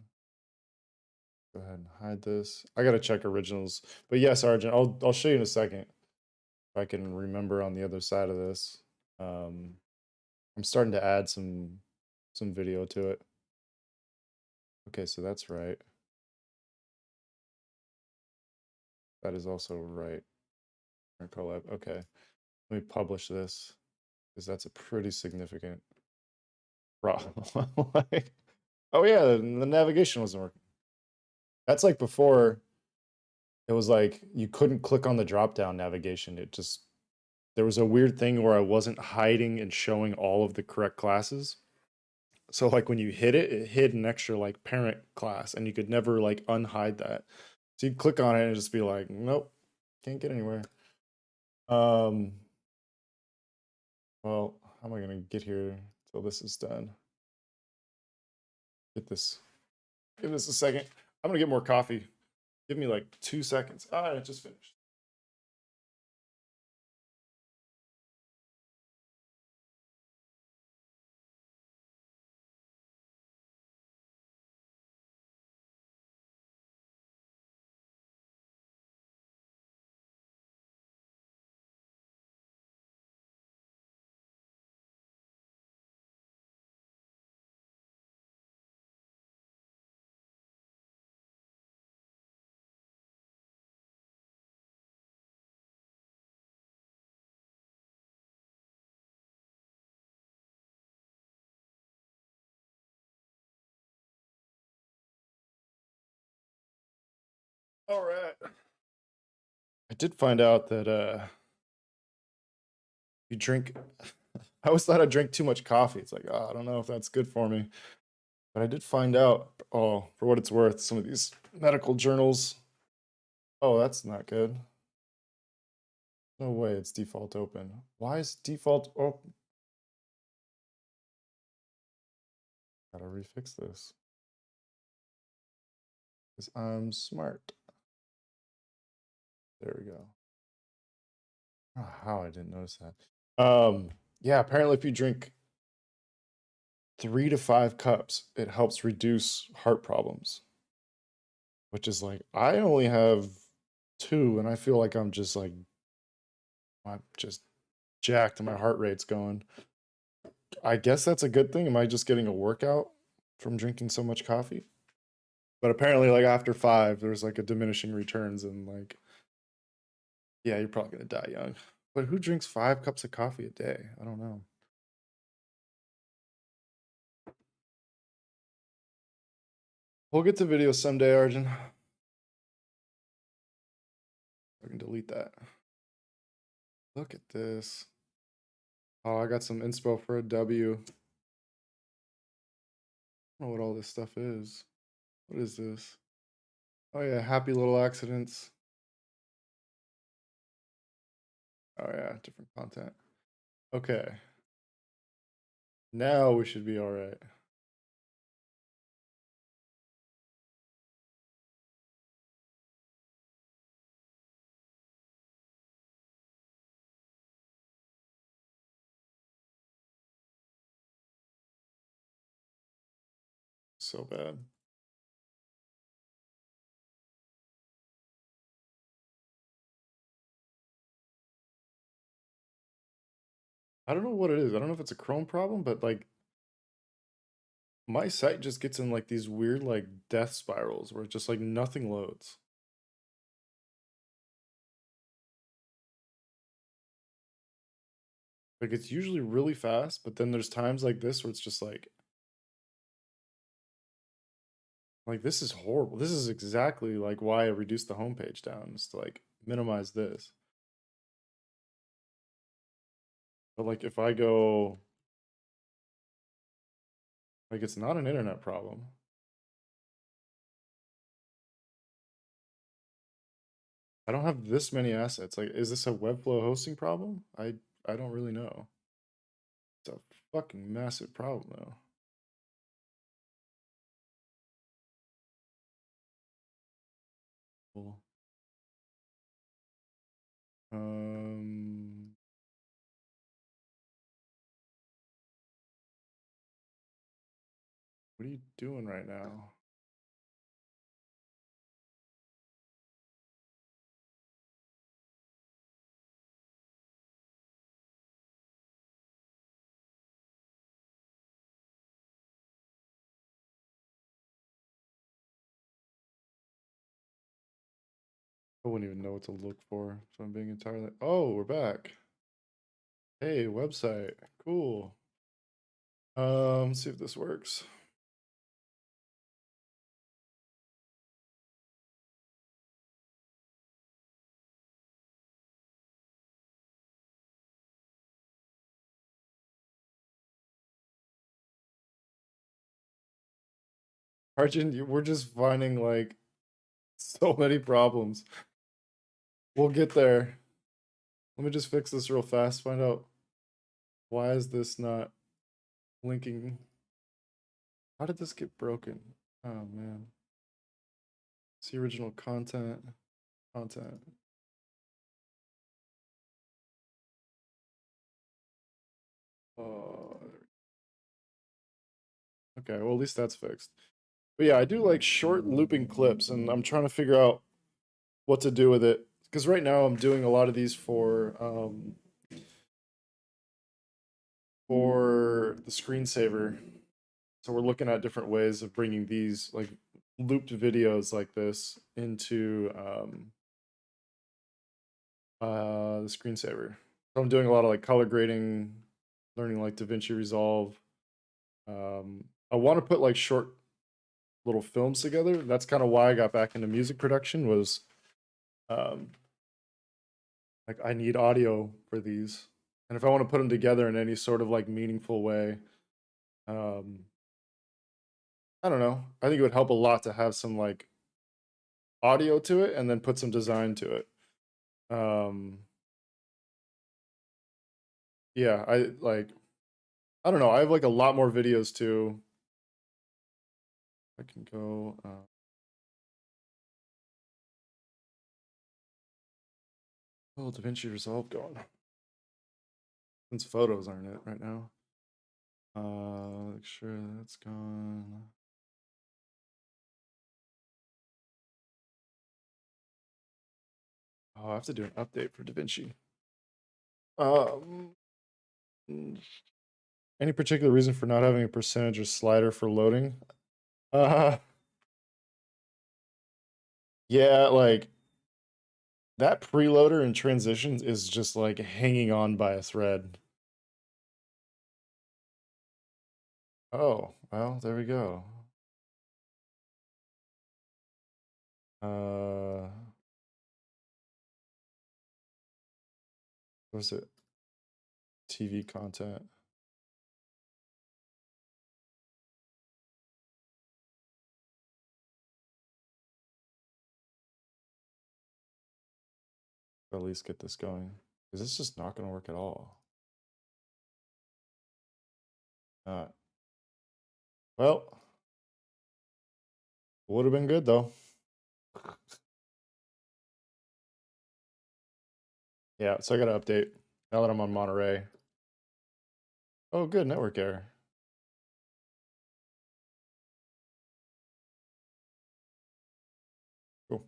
Go ahead and hide this. I got to check originals. But yes, Argent, I'll show you in a second if I can remember on the other side of this. I'm starting to add some video to it. Okay, so that's right. That is also right. Collab. Okay. Let me publish this because that's a pretty significant problem. Like, oh yeah, the navigation wasn't working. That's like before it was like you couldn't click on the drop down navigation. It just, there was a weird thing where I wasn't hiding and showing all of the correct classes. So like when you hit it, it hid an extra like parent class and you could never like unhide that. So you'd click on it and just be like, nope, can't get anywhere. Well, how am I gonna get here till this is done? Get this. Give this a second. I'm gonna get more coffee. Give me like 2 seconds. All right, I just finished. All right. I did find out that you drink. I always thought I drank too much coffee. It's like, oh, I don't know if that's good for me. But I did find out, oh, for what it's worth, some of these medical journals. Oh, that's not good. No way it's default open. Why is default open? Gotta refix this. Because I'm smart. There we go. Oh, how I didn't notice that. Yeah, apparently if you drink 3 to 5 cups, it helps reduce heart problems. Which is like, I only have 2 and I feel like I'm just jacked and my heart rate's going. I guess that's a good thing. Am I just getting a workout from drinking so much coffee? But apparently like after 5, there's like a diminishing returns and like, yeah, you're probably gonna die young. But who drinks 5 cups of coffee a day? I don't know. We'll get to video someday, Arjun. I can delete that. Look at this. Oh, I got some inspo for a W. I don't know what all this stuff is. What is this? Oh yeah, happy little accidents. Oh yeah, different content. Okay. Now we should be all right. So bad. I don't know what it is. I don't know if it's a Chrome problem, but like my site just gets in like these weird like death spirals where it's just like nothing loads. Like it's usually really fast, but then there's times like this where it's just like this is horrible. This is exactly like why I reduced the homepage down, is to like minimize this. But like if I go, like it's not an internet problem. I don't have this many assets. Like, is this a Webflow hosting problem? I don't really know. It's a fucking massive problem though. Cool. Um, what are you doing right now? I wouldn't even know what to look for if I'm being entirely. Oh, we're back. Hey, website. Cool. Let's see if this works. Arjun, we're just finding like so many problems. We'll get there. Let me just fix this real fast. Find out why is this not linking. How did this get broken? Oh man. See original content. Content. Oh, okay, well at least that's fixed. But yeah, I do like short looping clips, and I'm trying to figure out what to do with it. Because right now I'm doing a lot of these for the screensaver. So we're looking at different ways of bringing these like looped videos like this into the screensaver. So I'm doing a lot of like color grading, learning like DaVinci Resolve. I want to put like short little films together. That's kind of why I got back into music production was um, like I need audio for these. And if I want to put them together in any sort of like meaningful way, um, I don't know. I think it would help a lot to have some like audio to it and then put some design to it. Um, yeah, I don't know. I have like a lot more videos too. I can go. Oh, DaVinci Resolve going. Since photos aren't it right now. Make sure that's gone. Oh, I have to do an update for DaVinci. Um, any particular reason for not having a percentage or slider for loading? Uh, yeah, like that preloader and transitions is just like hanging on by a thread. Oh, well, there we go. Uh, what's it? TV content. At least get this going. Is this just not going to work at all? Well, would have been good though. Yeah, so I got to update now that I'm on Monterey. Oh, good network error. Cool.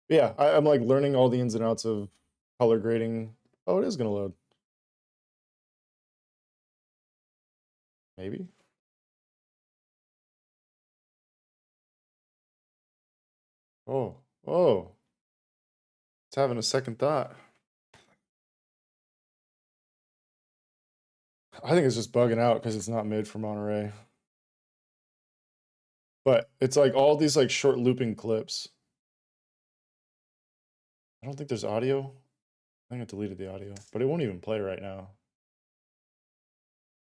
Yeah, I'm like learning all the ins and outs of color grading. Oh, it is gonna load. Maybe. Oh, oh, it's having a second thought. I think it's just bugging out because it's not made for Monterey. But it's like all these like short looping clips. I don't think there's audio. I think I deleted the audio, but it won't even play right now.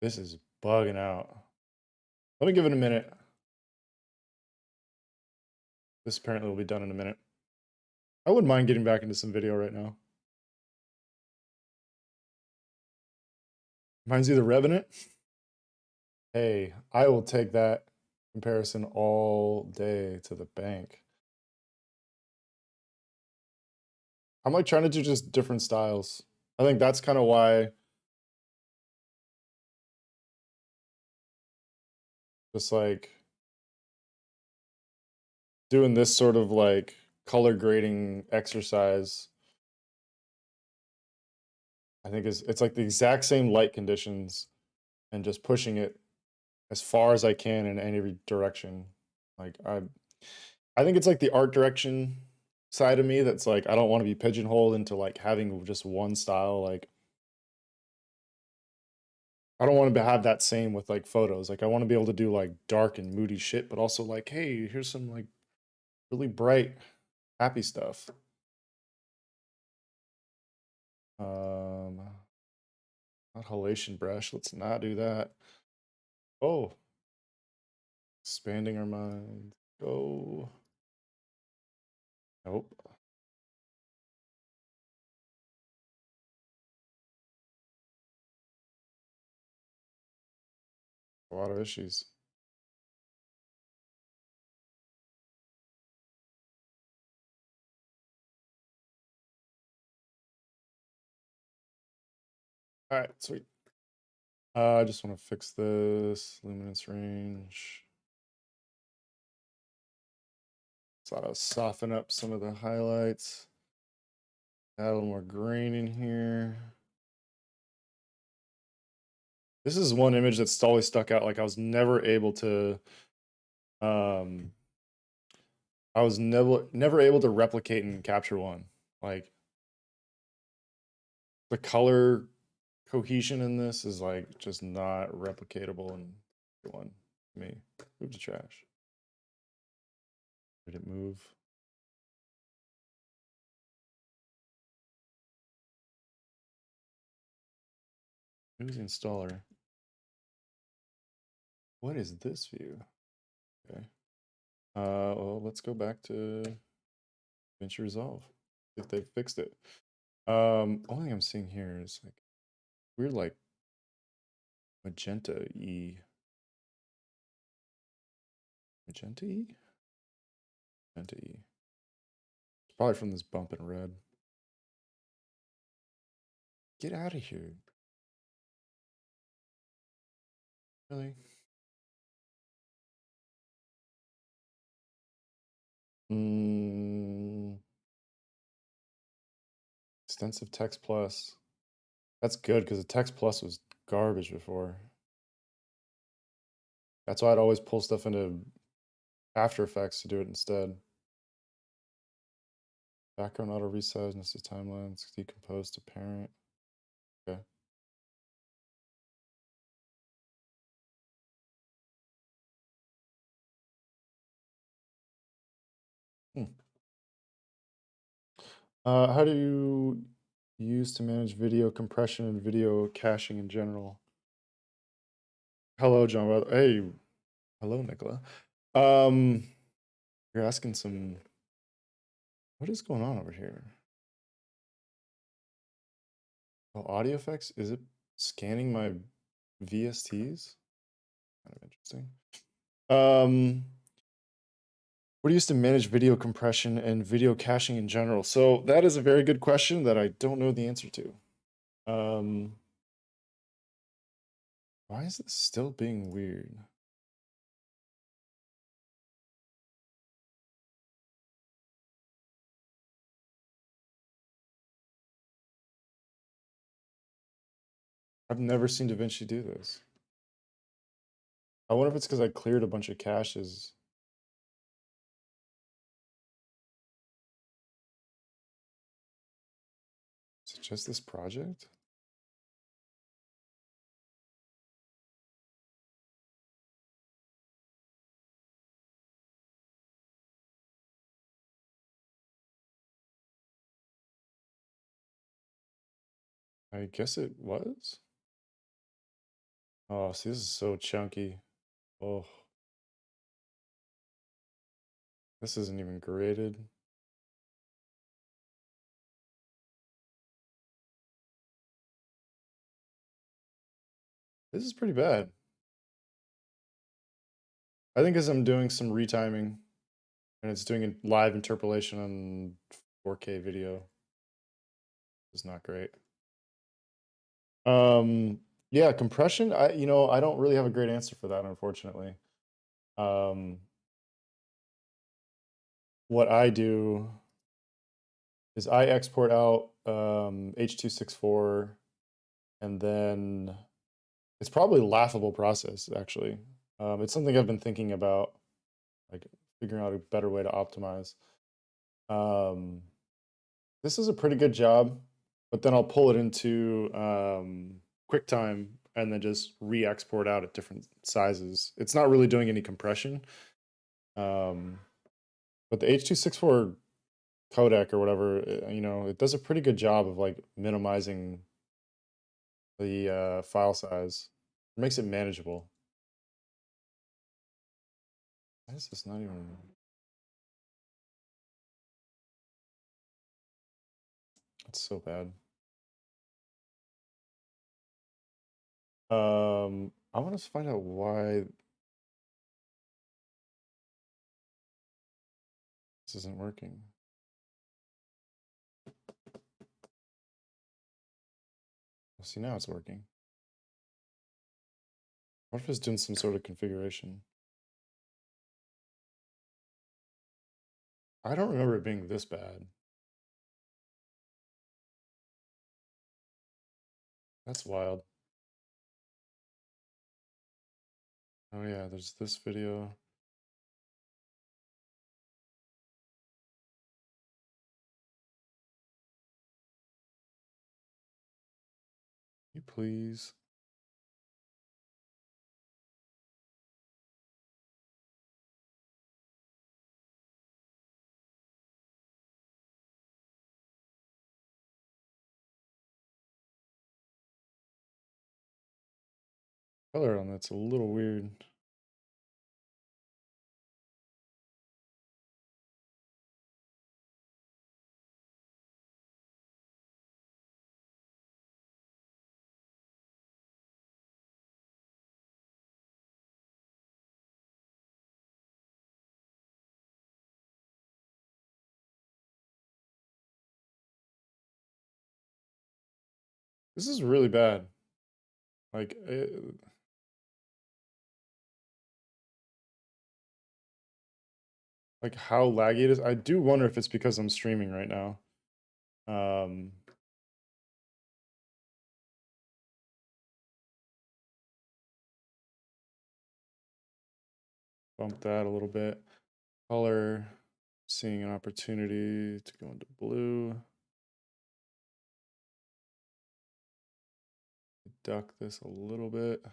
This is bugging out. Let me give it a minute. This apparently will be done in a minute. I wouldn't mind getting back into some video right now. Reminds you of The Revenant? Hey, I will take that comparison all day to the bank. I'm like trying to do just different styles. I think that's kind of why just like doing this sort of like color grading exercise, I think it's like the exact same light conditions and just pushing it as far as I can in any direction. Like I think it's like the art direction side of me that's like I don't want to be pigeonholed into like having just one style. Like I don't want to have that same with like photos. Like I want to be able to do like dark and moody shit, but also like, hey, here's some like really bright, happy stuff. Um, Not halation brush. Let's not do that. Oh, expanding our mind. Go. Nope. A lot of issues. All right, sweet. I just want to fix this luminance range. So I'll soften up some of the highlights. Add a little more grain in here. This is one image that's always stuck out. Like I was never able to, um, I was never able to replicate and capture one. Like the color cohesion in this is like just not replicatable in one to me. Move the trash. Did it move? Who's the installer? What is this view? Okay. Well, let's go back to DaVinci Resolve. If they fixed it. Only thing I'm seeing here is like weird, like magenta E. Magenta E? Magenta E. It's probably from this bump in red. Get out of here. Really? Extensive text plus. That's good because the text plus was garbage before. That's why I'd always pull stuff into After Effects to do it instead. Background auto resize, nested timelines, decompose to parent. Okay. Hmm. How do you use to manage video compression and video caching in general? Hello, John. Hey, hello, Nicola. You're asking some. What is going on over here? Oh, audio effects. Is it scanning my VSTs? Kind of interesting. What do you use to manage video compression and video caching in general? So that is a very good question that I don't know the answer to. Why is this still being weird? I've never seen DaVinci do this. I wonder if it's because I cleared a bunch of caches. Is it just this project? I guess it was. Oh, see, this is so chunky. Oh, this isn't even graded. This is pretty bad. I think as I'm doing some retiming and it's doing a live interpolation on 4K video. It's not great. Yeah, compression, I don't really have a great answer for that, unfortunately. Um, what I do is I export out H.264, and then it's probably a laughable process, actually. It's something I've been thinking about, like figuring out a better way to optimize. Um, this is a pretty good job, but then I'll pull it into QuickTime and then just re-export out at different sizes. It's not really doing any compression. But the H.264 codec or whatever, it does a pretty good job of like minimizing the file size. It makes it manageable. Why is this not even? That's so bad. I want to find out why this isn't working. See, now it's working. What if it's doing some sort of configuration? I don't remember it being this bad. That's wild. Oh yeah, there's this video. You please. Color on that's a little weird. This is really bad. Like, like how laggy it is. I do wonder if it's because I'm streaming right now. Bump that a little bit. Color, seeing an opportunity to go into blue. Duck this a little bit.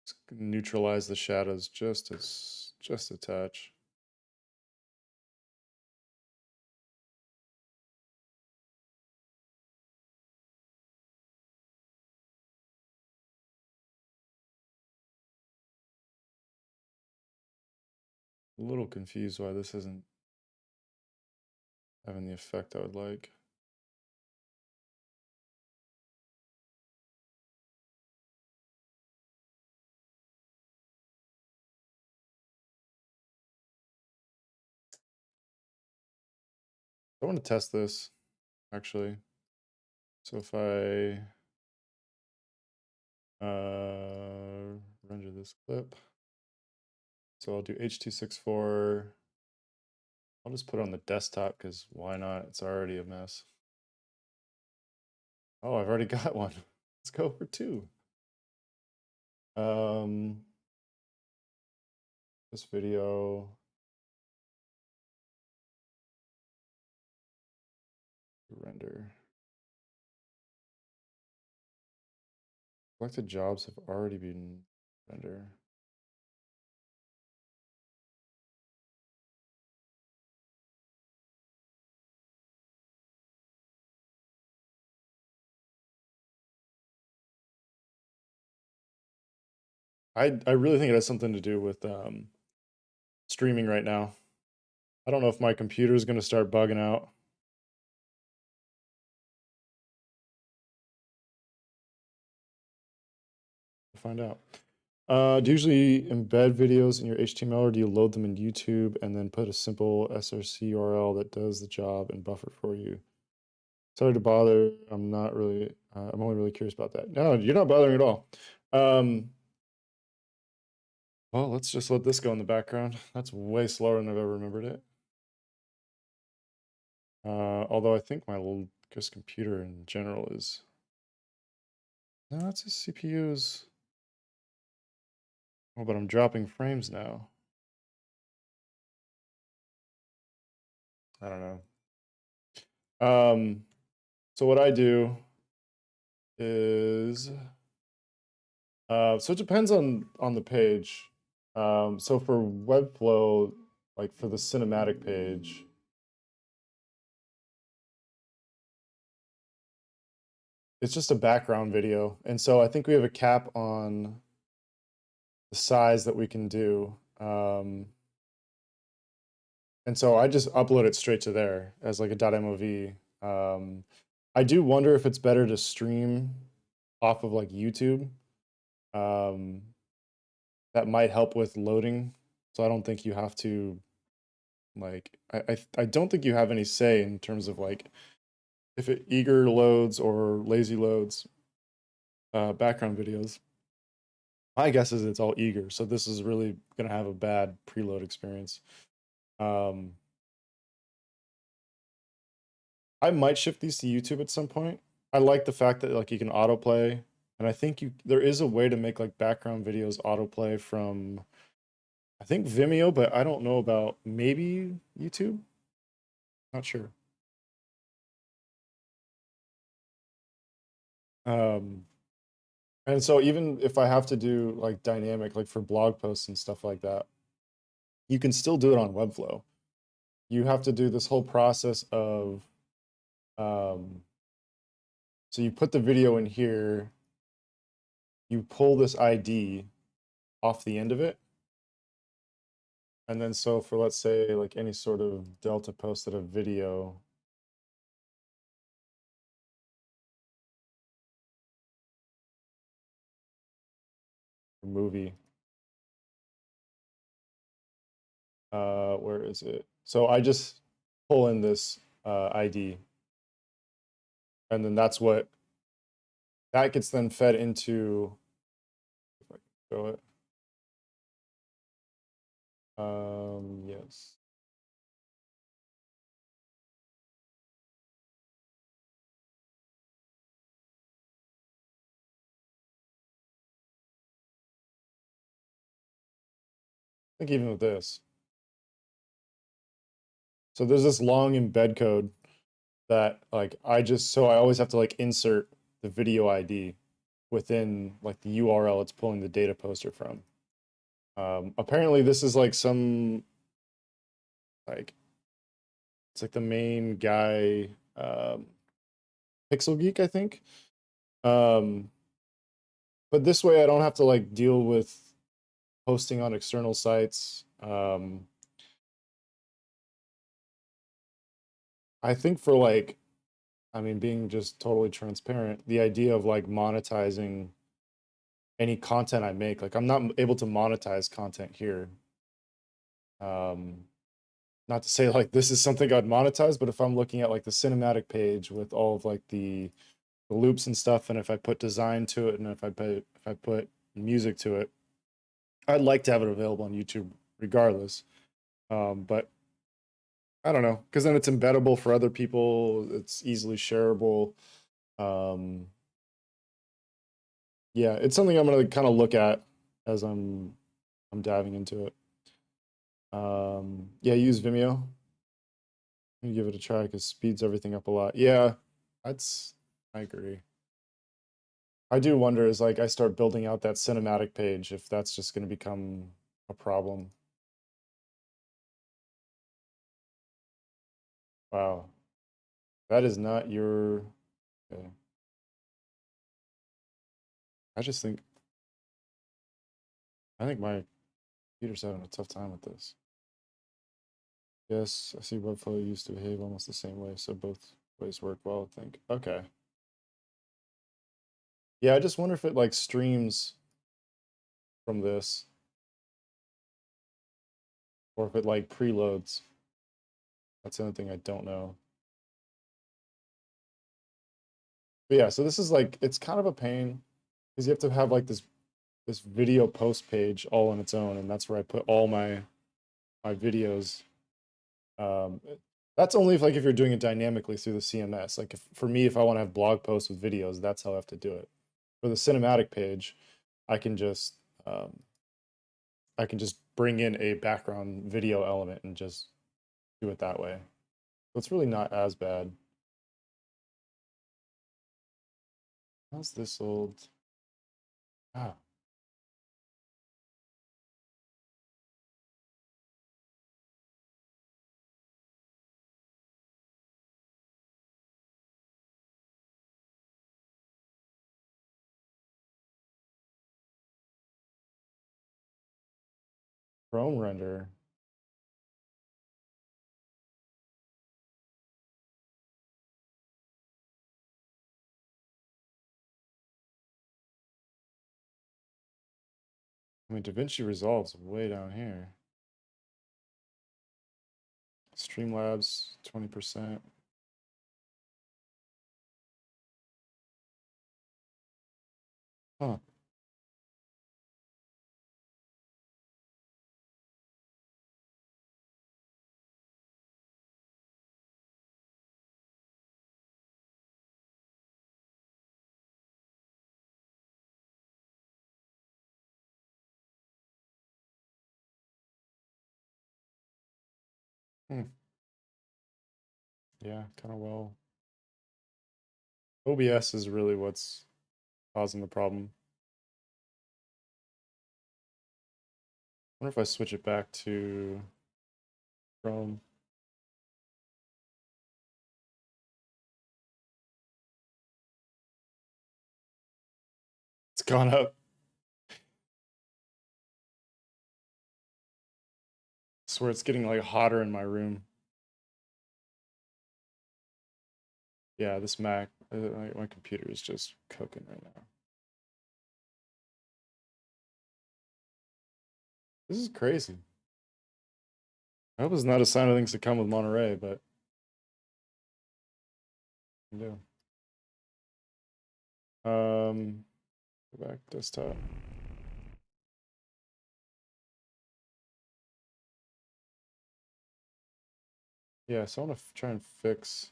Let's neutralize the shadows just a touch. A little confused why this isn't having the effect I would like. I want to test this, actually. So if I render this clip, so I'll do H.264. I'll just put it on the desktop because why not? It's already a mess. Oh, I've already got one. Let's go for two. This video. Render. Selected jobs have already been rendered. I really think it has something to do with streaming right now. I don't know if my computer is going to start bugging out. find out. Do you usually embed videos in your HTML, or do you load them in YouTube and then put a simple src URL that does the job and buffer for you? Sorry to bother. I'm not really. I'm only really curious about that. No, you're not bothering at all. Well, let's just let this go in the background. That's way slower than I've ever remembered it. Although I think my just computer in general is. No, it's a CPU's. Oh, but I'm dropping frames now. I don't know. So what I do is, so it depends on the page. So for Webflow, like for the cinematic page, it's just a background video. And so I think we have a cap on the size that we can do. And so I just upload it straight to there as like a .mov. I do wonder if it's better to stream off of like YouTube. That might help with loading. So I don't think you have to, like, I don't think you have any say in terms of like if it eager loads or lazy loads background videos. My guess is it's all eager, so this is really gonna have a bad preload experience. I might shift these to YouTube at some point. I like the fact that like you can autoplay, and I think there is a way to make like background videos autoplay from, I think, Vimeo, but I don't know about maybe YouTube. Not sure. And so even if I have to do like dynamic, like for blog posts and stuff like that, you can still do it on Webflow. You have to do this whole process of, so you put the video in here, you pull this ID off the end of it. And then so for, let's say, like any sort of Delta posted a video, movie, where is it? So I just pull in this ID, and then that gets then fed into, if I can show it. Yes. I think even with this. So there's this long embed code that like so I always have to like insert the video ID within like the URL it's pulling the data poster from. Apparently this is like some, like, it's like the main guy, Pixel Geek, I think. But this way I don't have to like deal with posting on external sites. I think for like, I mean, being just totally transparent, the idea of like monetizing any content I make, like I'm not able to monetize content here. Not to say like this is something I'd monetize, but if I'm looking at like the cinematic page with all of like the loops and stuff, and if I put design to it, and if I put music to it, I'd like to have it available on YouTube regardless. But I don't know, because then it's embeddable for other people. It's easily shareable. Yeah, it's something I'm gonna kind of look at as I'm diving into it. Yeah, use Vimeo. Give it a try because speeds everything up a lot. Yeah, I agree. I do wonder, as like I start building out that cinematic page, if that's just going to become a problem. Wow, that is not your. Okay. I think my computer's having a tough time with this. Yes, I see Webflow used to behave almost the same way, so both ways work well, I think. Okay. Yeah, I just wonder if it like streams from this, or if it like preloads. That's the only thing I don't know. But yeah, so this is like, it's kind of a pain because you have to have like this video post page all on its own, and that's where I put all my videos. That's only if like if you're doing it dynamically through the CMS. Like for me, if I want to have blog posts with videos, that's how I have to do it. For the cinematic page, I can just bring in a background video element and just do it that way. So it's really not as bad. How's this old? Ah, Chrome render. I mean, DaVinci Resolve's way down here. Streamlabs, 20%. Huh. Hmm. Yeah, kind of well. OBS is really what's causing the problem. I wonder if I switch it back to Chrome. It's gone up. I swear it's getting like hotter in my room. Yeah, this Mac, my computer is just cooking right now. This is crazy. I hope it's not a sign of things to come with Monterey, but yeah. Go back desktop. Yeah, so I want to try and fix.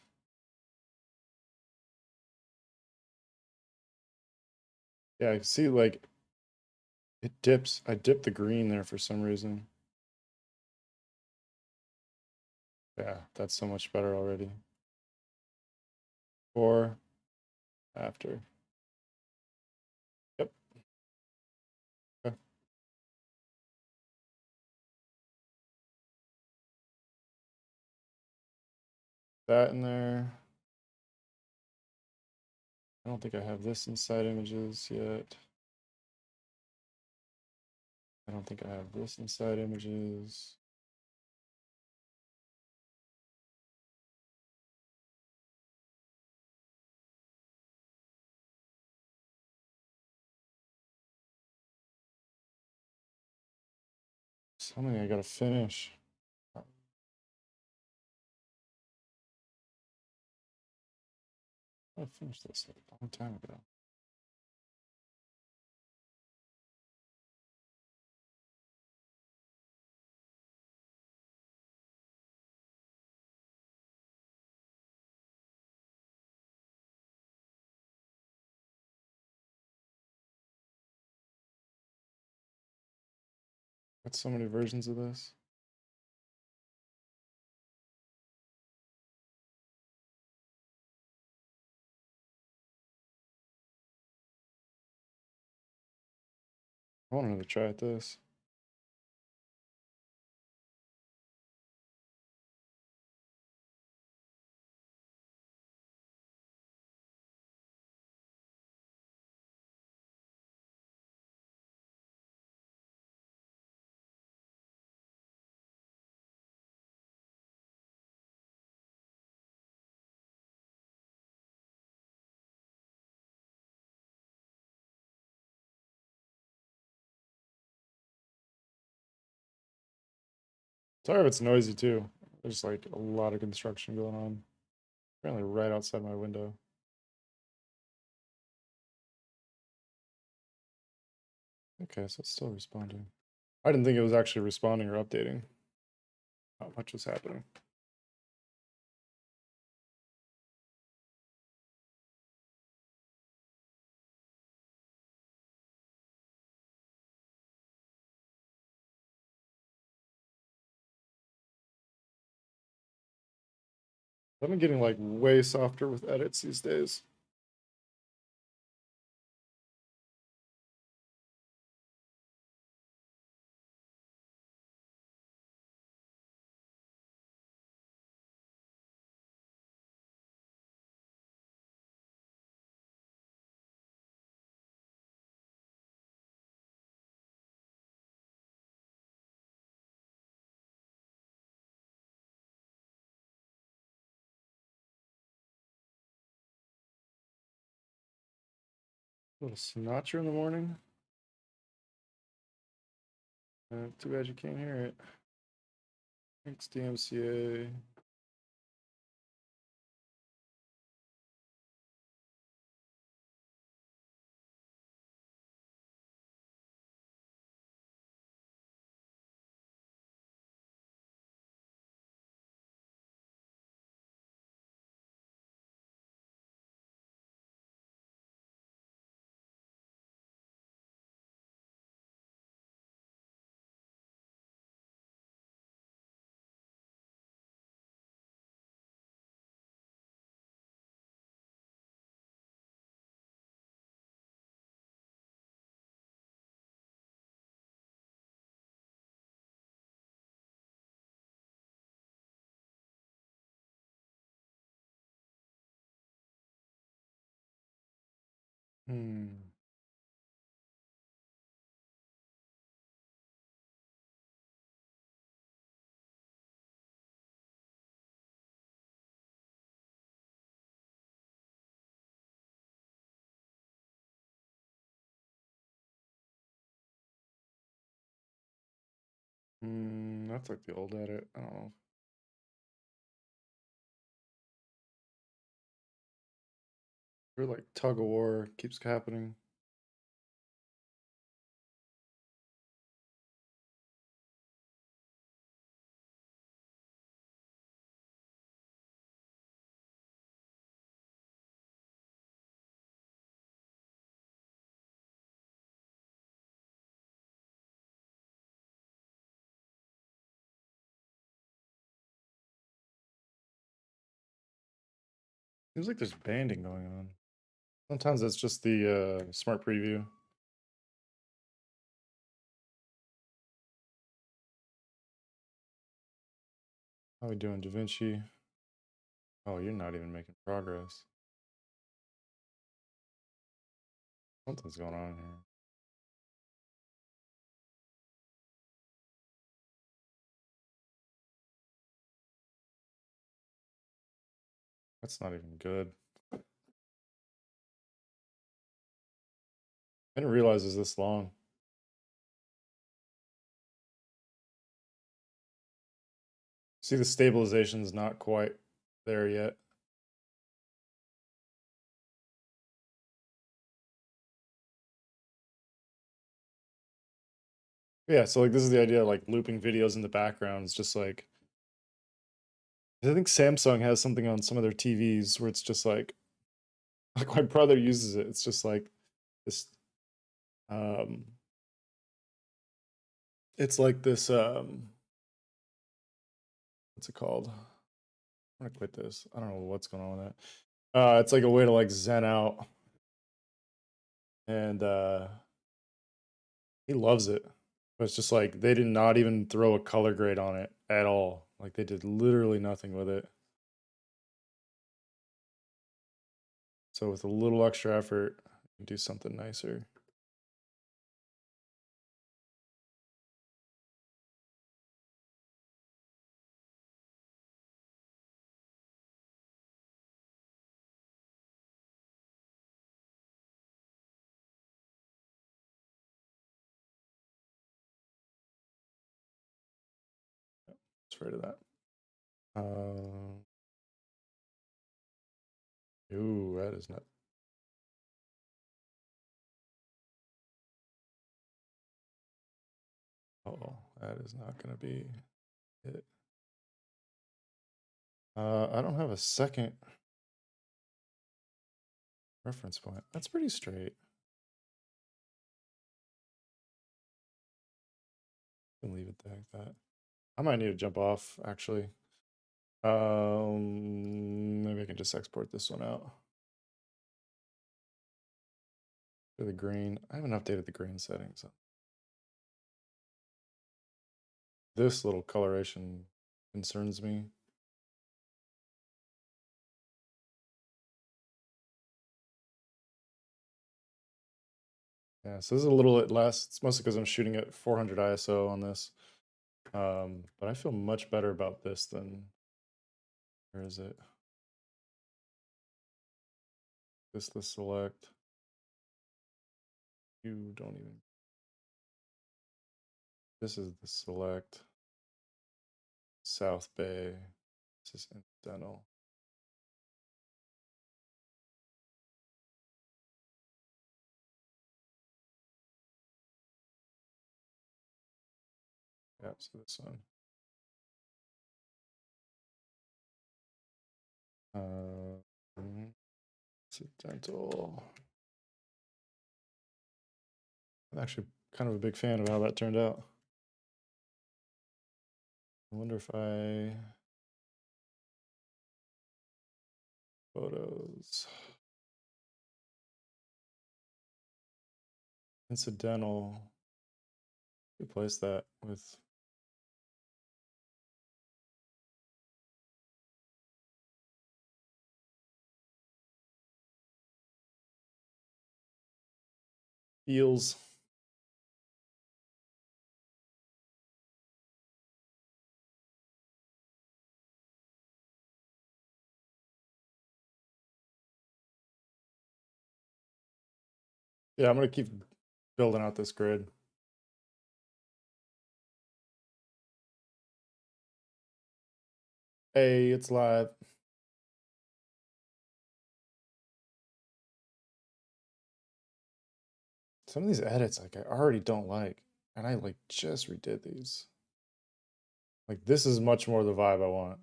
Yeah, I see like it dips. I dipped the green there for some reason. Yeah, that's so much better already. Before, after. Yep. Okay. That in there. I don't think I have this inside images yet. I don't think I have this inside images. Something I gotta finish. I finished this like a long time ago. Got so many versions of this. I wanted to try this. Sorry if it's noisy too. There's like a lot of construction going on. Apparently right outside my window. Okay, so it's still responding. I didn't think it was actually responding or updating. Not much was happening. I've been getting like way softer with edits these days. A little Sinatra in the morning. Too bad you can't hear it. Thanks, DMCA. Hmm. That's like the old edit. I don't know. We're like tug of war keeps happening. Seems like there's banding going on. Sometimes it's just the smart preview. How we doing, DaVinci? Oh, you're not even making progress. Something's going on here. That's not even good. I didn't realize it's this long. See, the stabilization's not quite there yet. Yeah, so like this is the idea of like looping videos in the background. It's just like I think Samsung has something on some of their TVs where it's just like my brother uses it. It's just like this um it's like this what's it called? I'm gonna quit this. I don't know what's going on with that. It's like a way to like zen out, and he loves it. But it's just like they did not even throw a color grade on it at all. Like they did literally nothing with it. So with a little extra effort, you can do something nicer. afraid of that. Ooh, that is not. Oh, that is not going to be it. I don't have a second reference point. That's pretty straight. Can leave it like that. I might need to jump off actually. Maybe I can just export this one out. For the green, I haven't updated the green settings. This little coloration concerns me. Yeah, so this is a little bit less. It's mostly because I'm shooting at 400 ISO on this. But I feel much better about this than, where is it? This the select. You don't even. This is the select. South Bay. This is incidental. Yep, so this one. Incidental. I'm actually kind of a big fan of how that turned out. I wonder if I photos incidental, replace that with feels. Yeah, I'm gonna keep building out this grid. Hey, it's live. Some of these edits, like, I already don't like, and I like just redid these. Like, this is much more the vibe I want.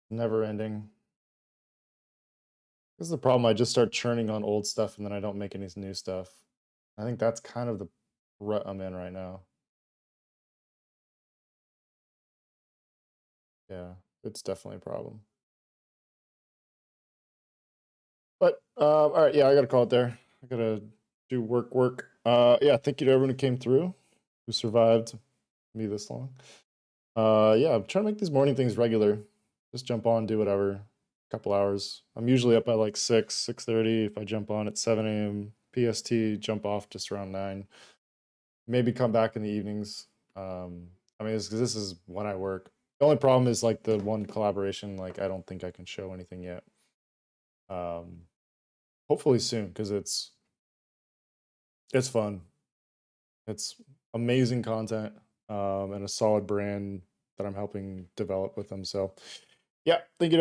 Never ending. This is the problem. I just start churning on old stuff and then I don't make any new stuff. I think that's kind of the rut I'm in right now. Yeah, it's definitely a problem. But all right, yeah, I gotta call it there. I gotta do work. Yeah, thank you to everyone who came through, who survived me this long. Yeah, I'm trying to make these morning things regular. Just jump on, do whatever. Couple hours. I'm usually up at like 6:30. If I jump on at 7 a.m. PST, jump off just around 9. Maybe come back in the evenings. I mean, because this is when I work. The only problem is like the one collaboration. Like, I don't think I can show anything yet. Hopefully soon, because it's fun. It's amazing content, and a solid brand that I'm helping develop with them. So, yeah, thank you.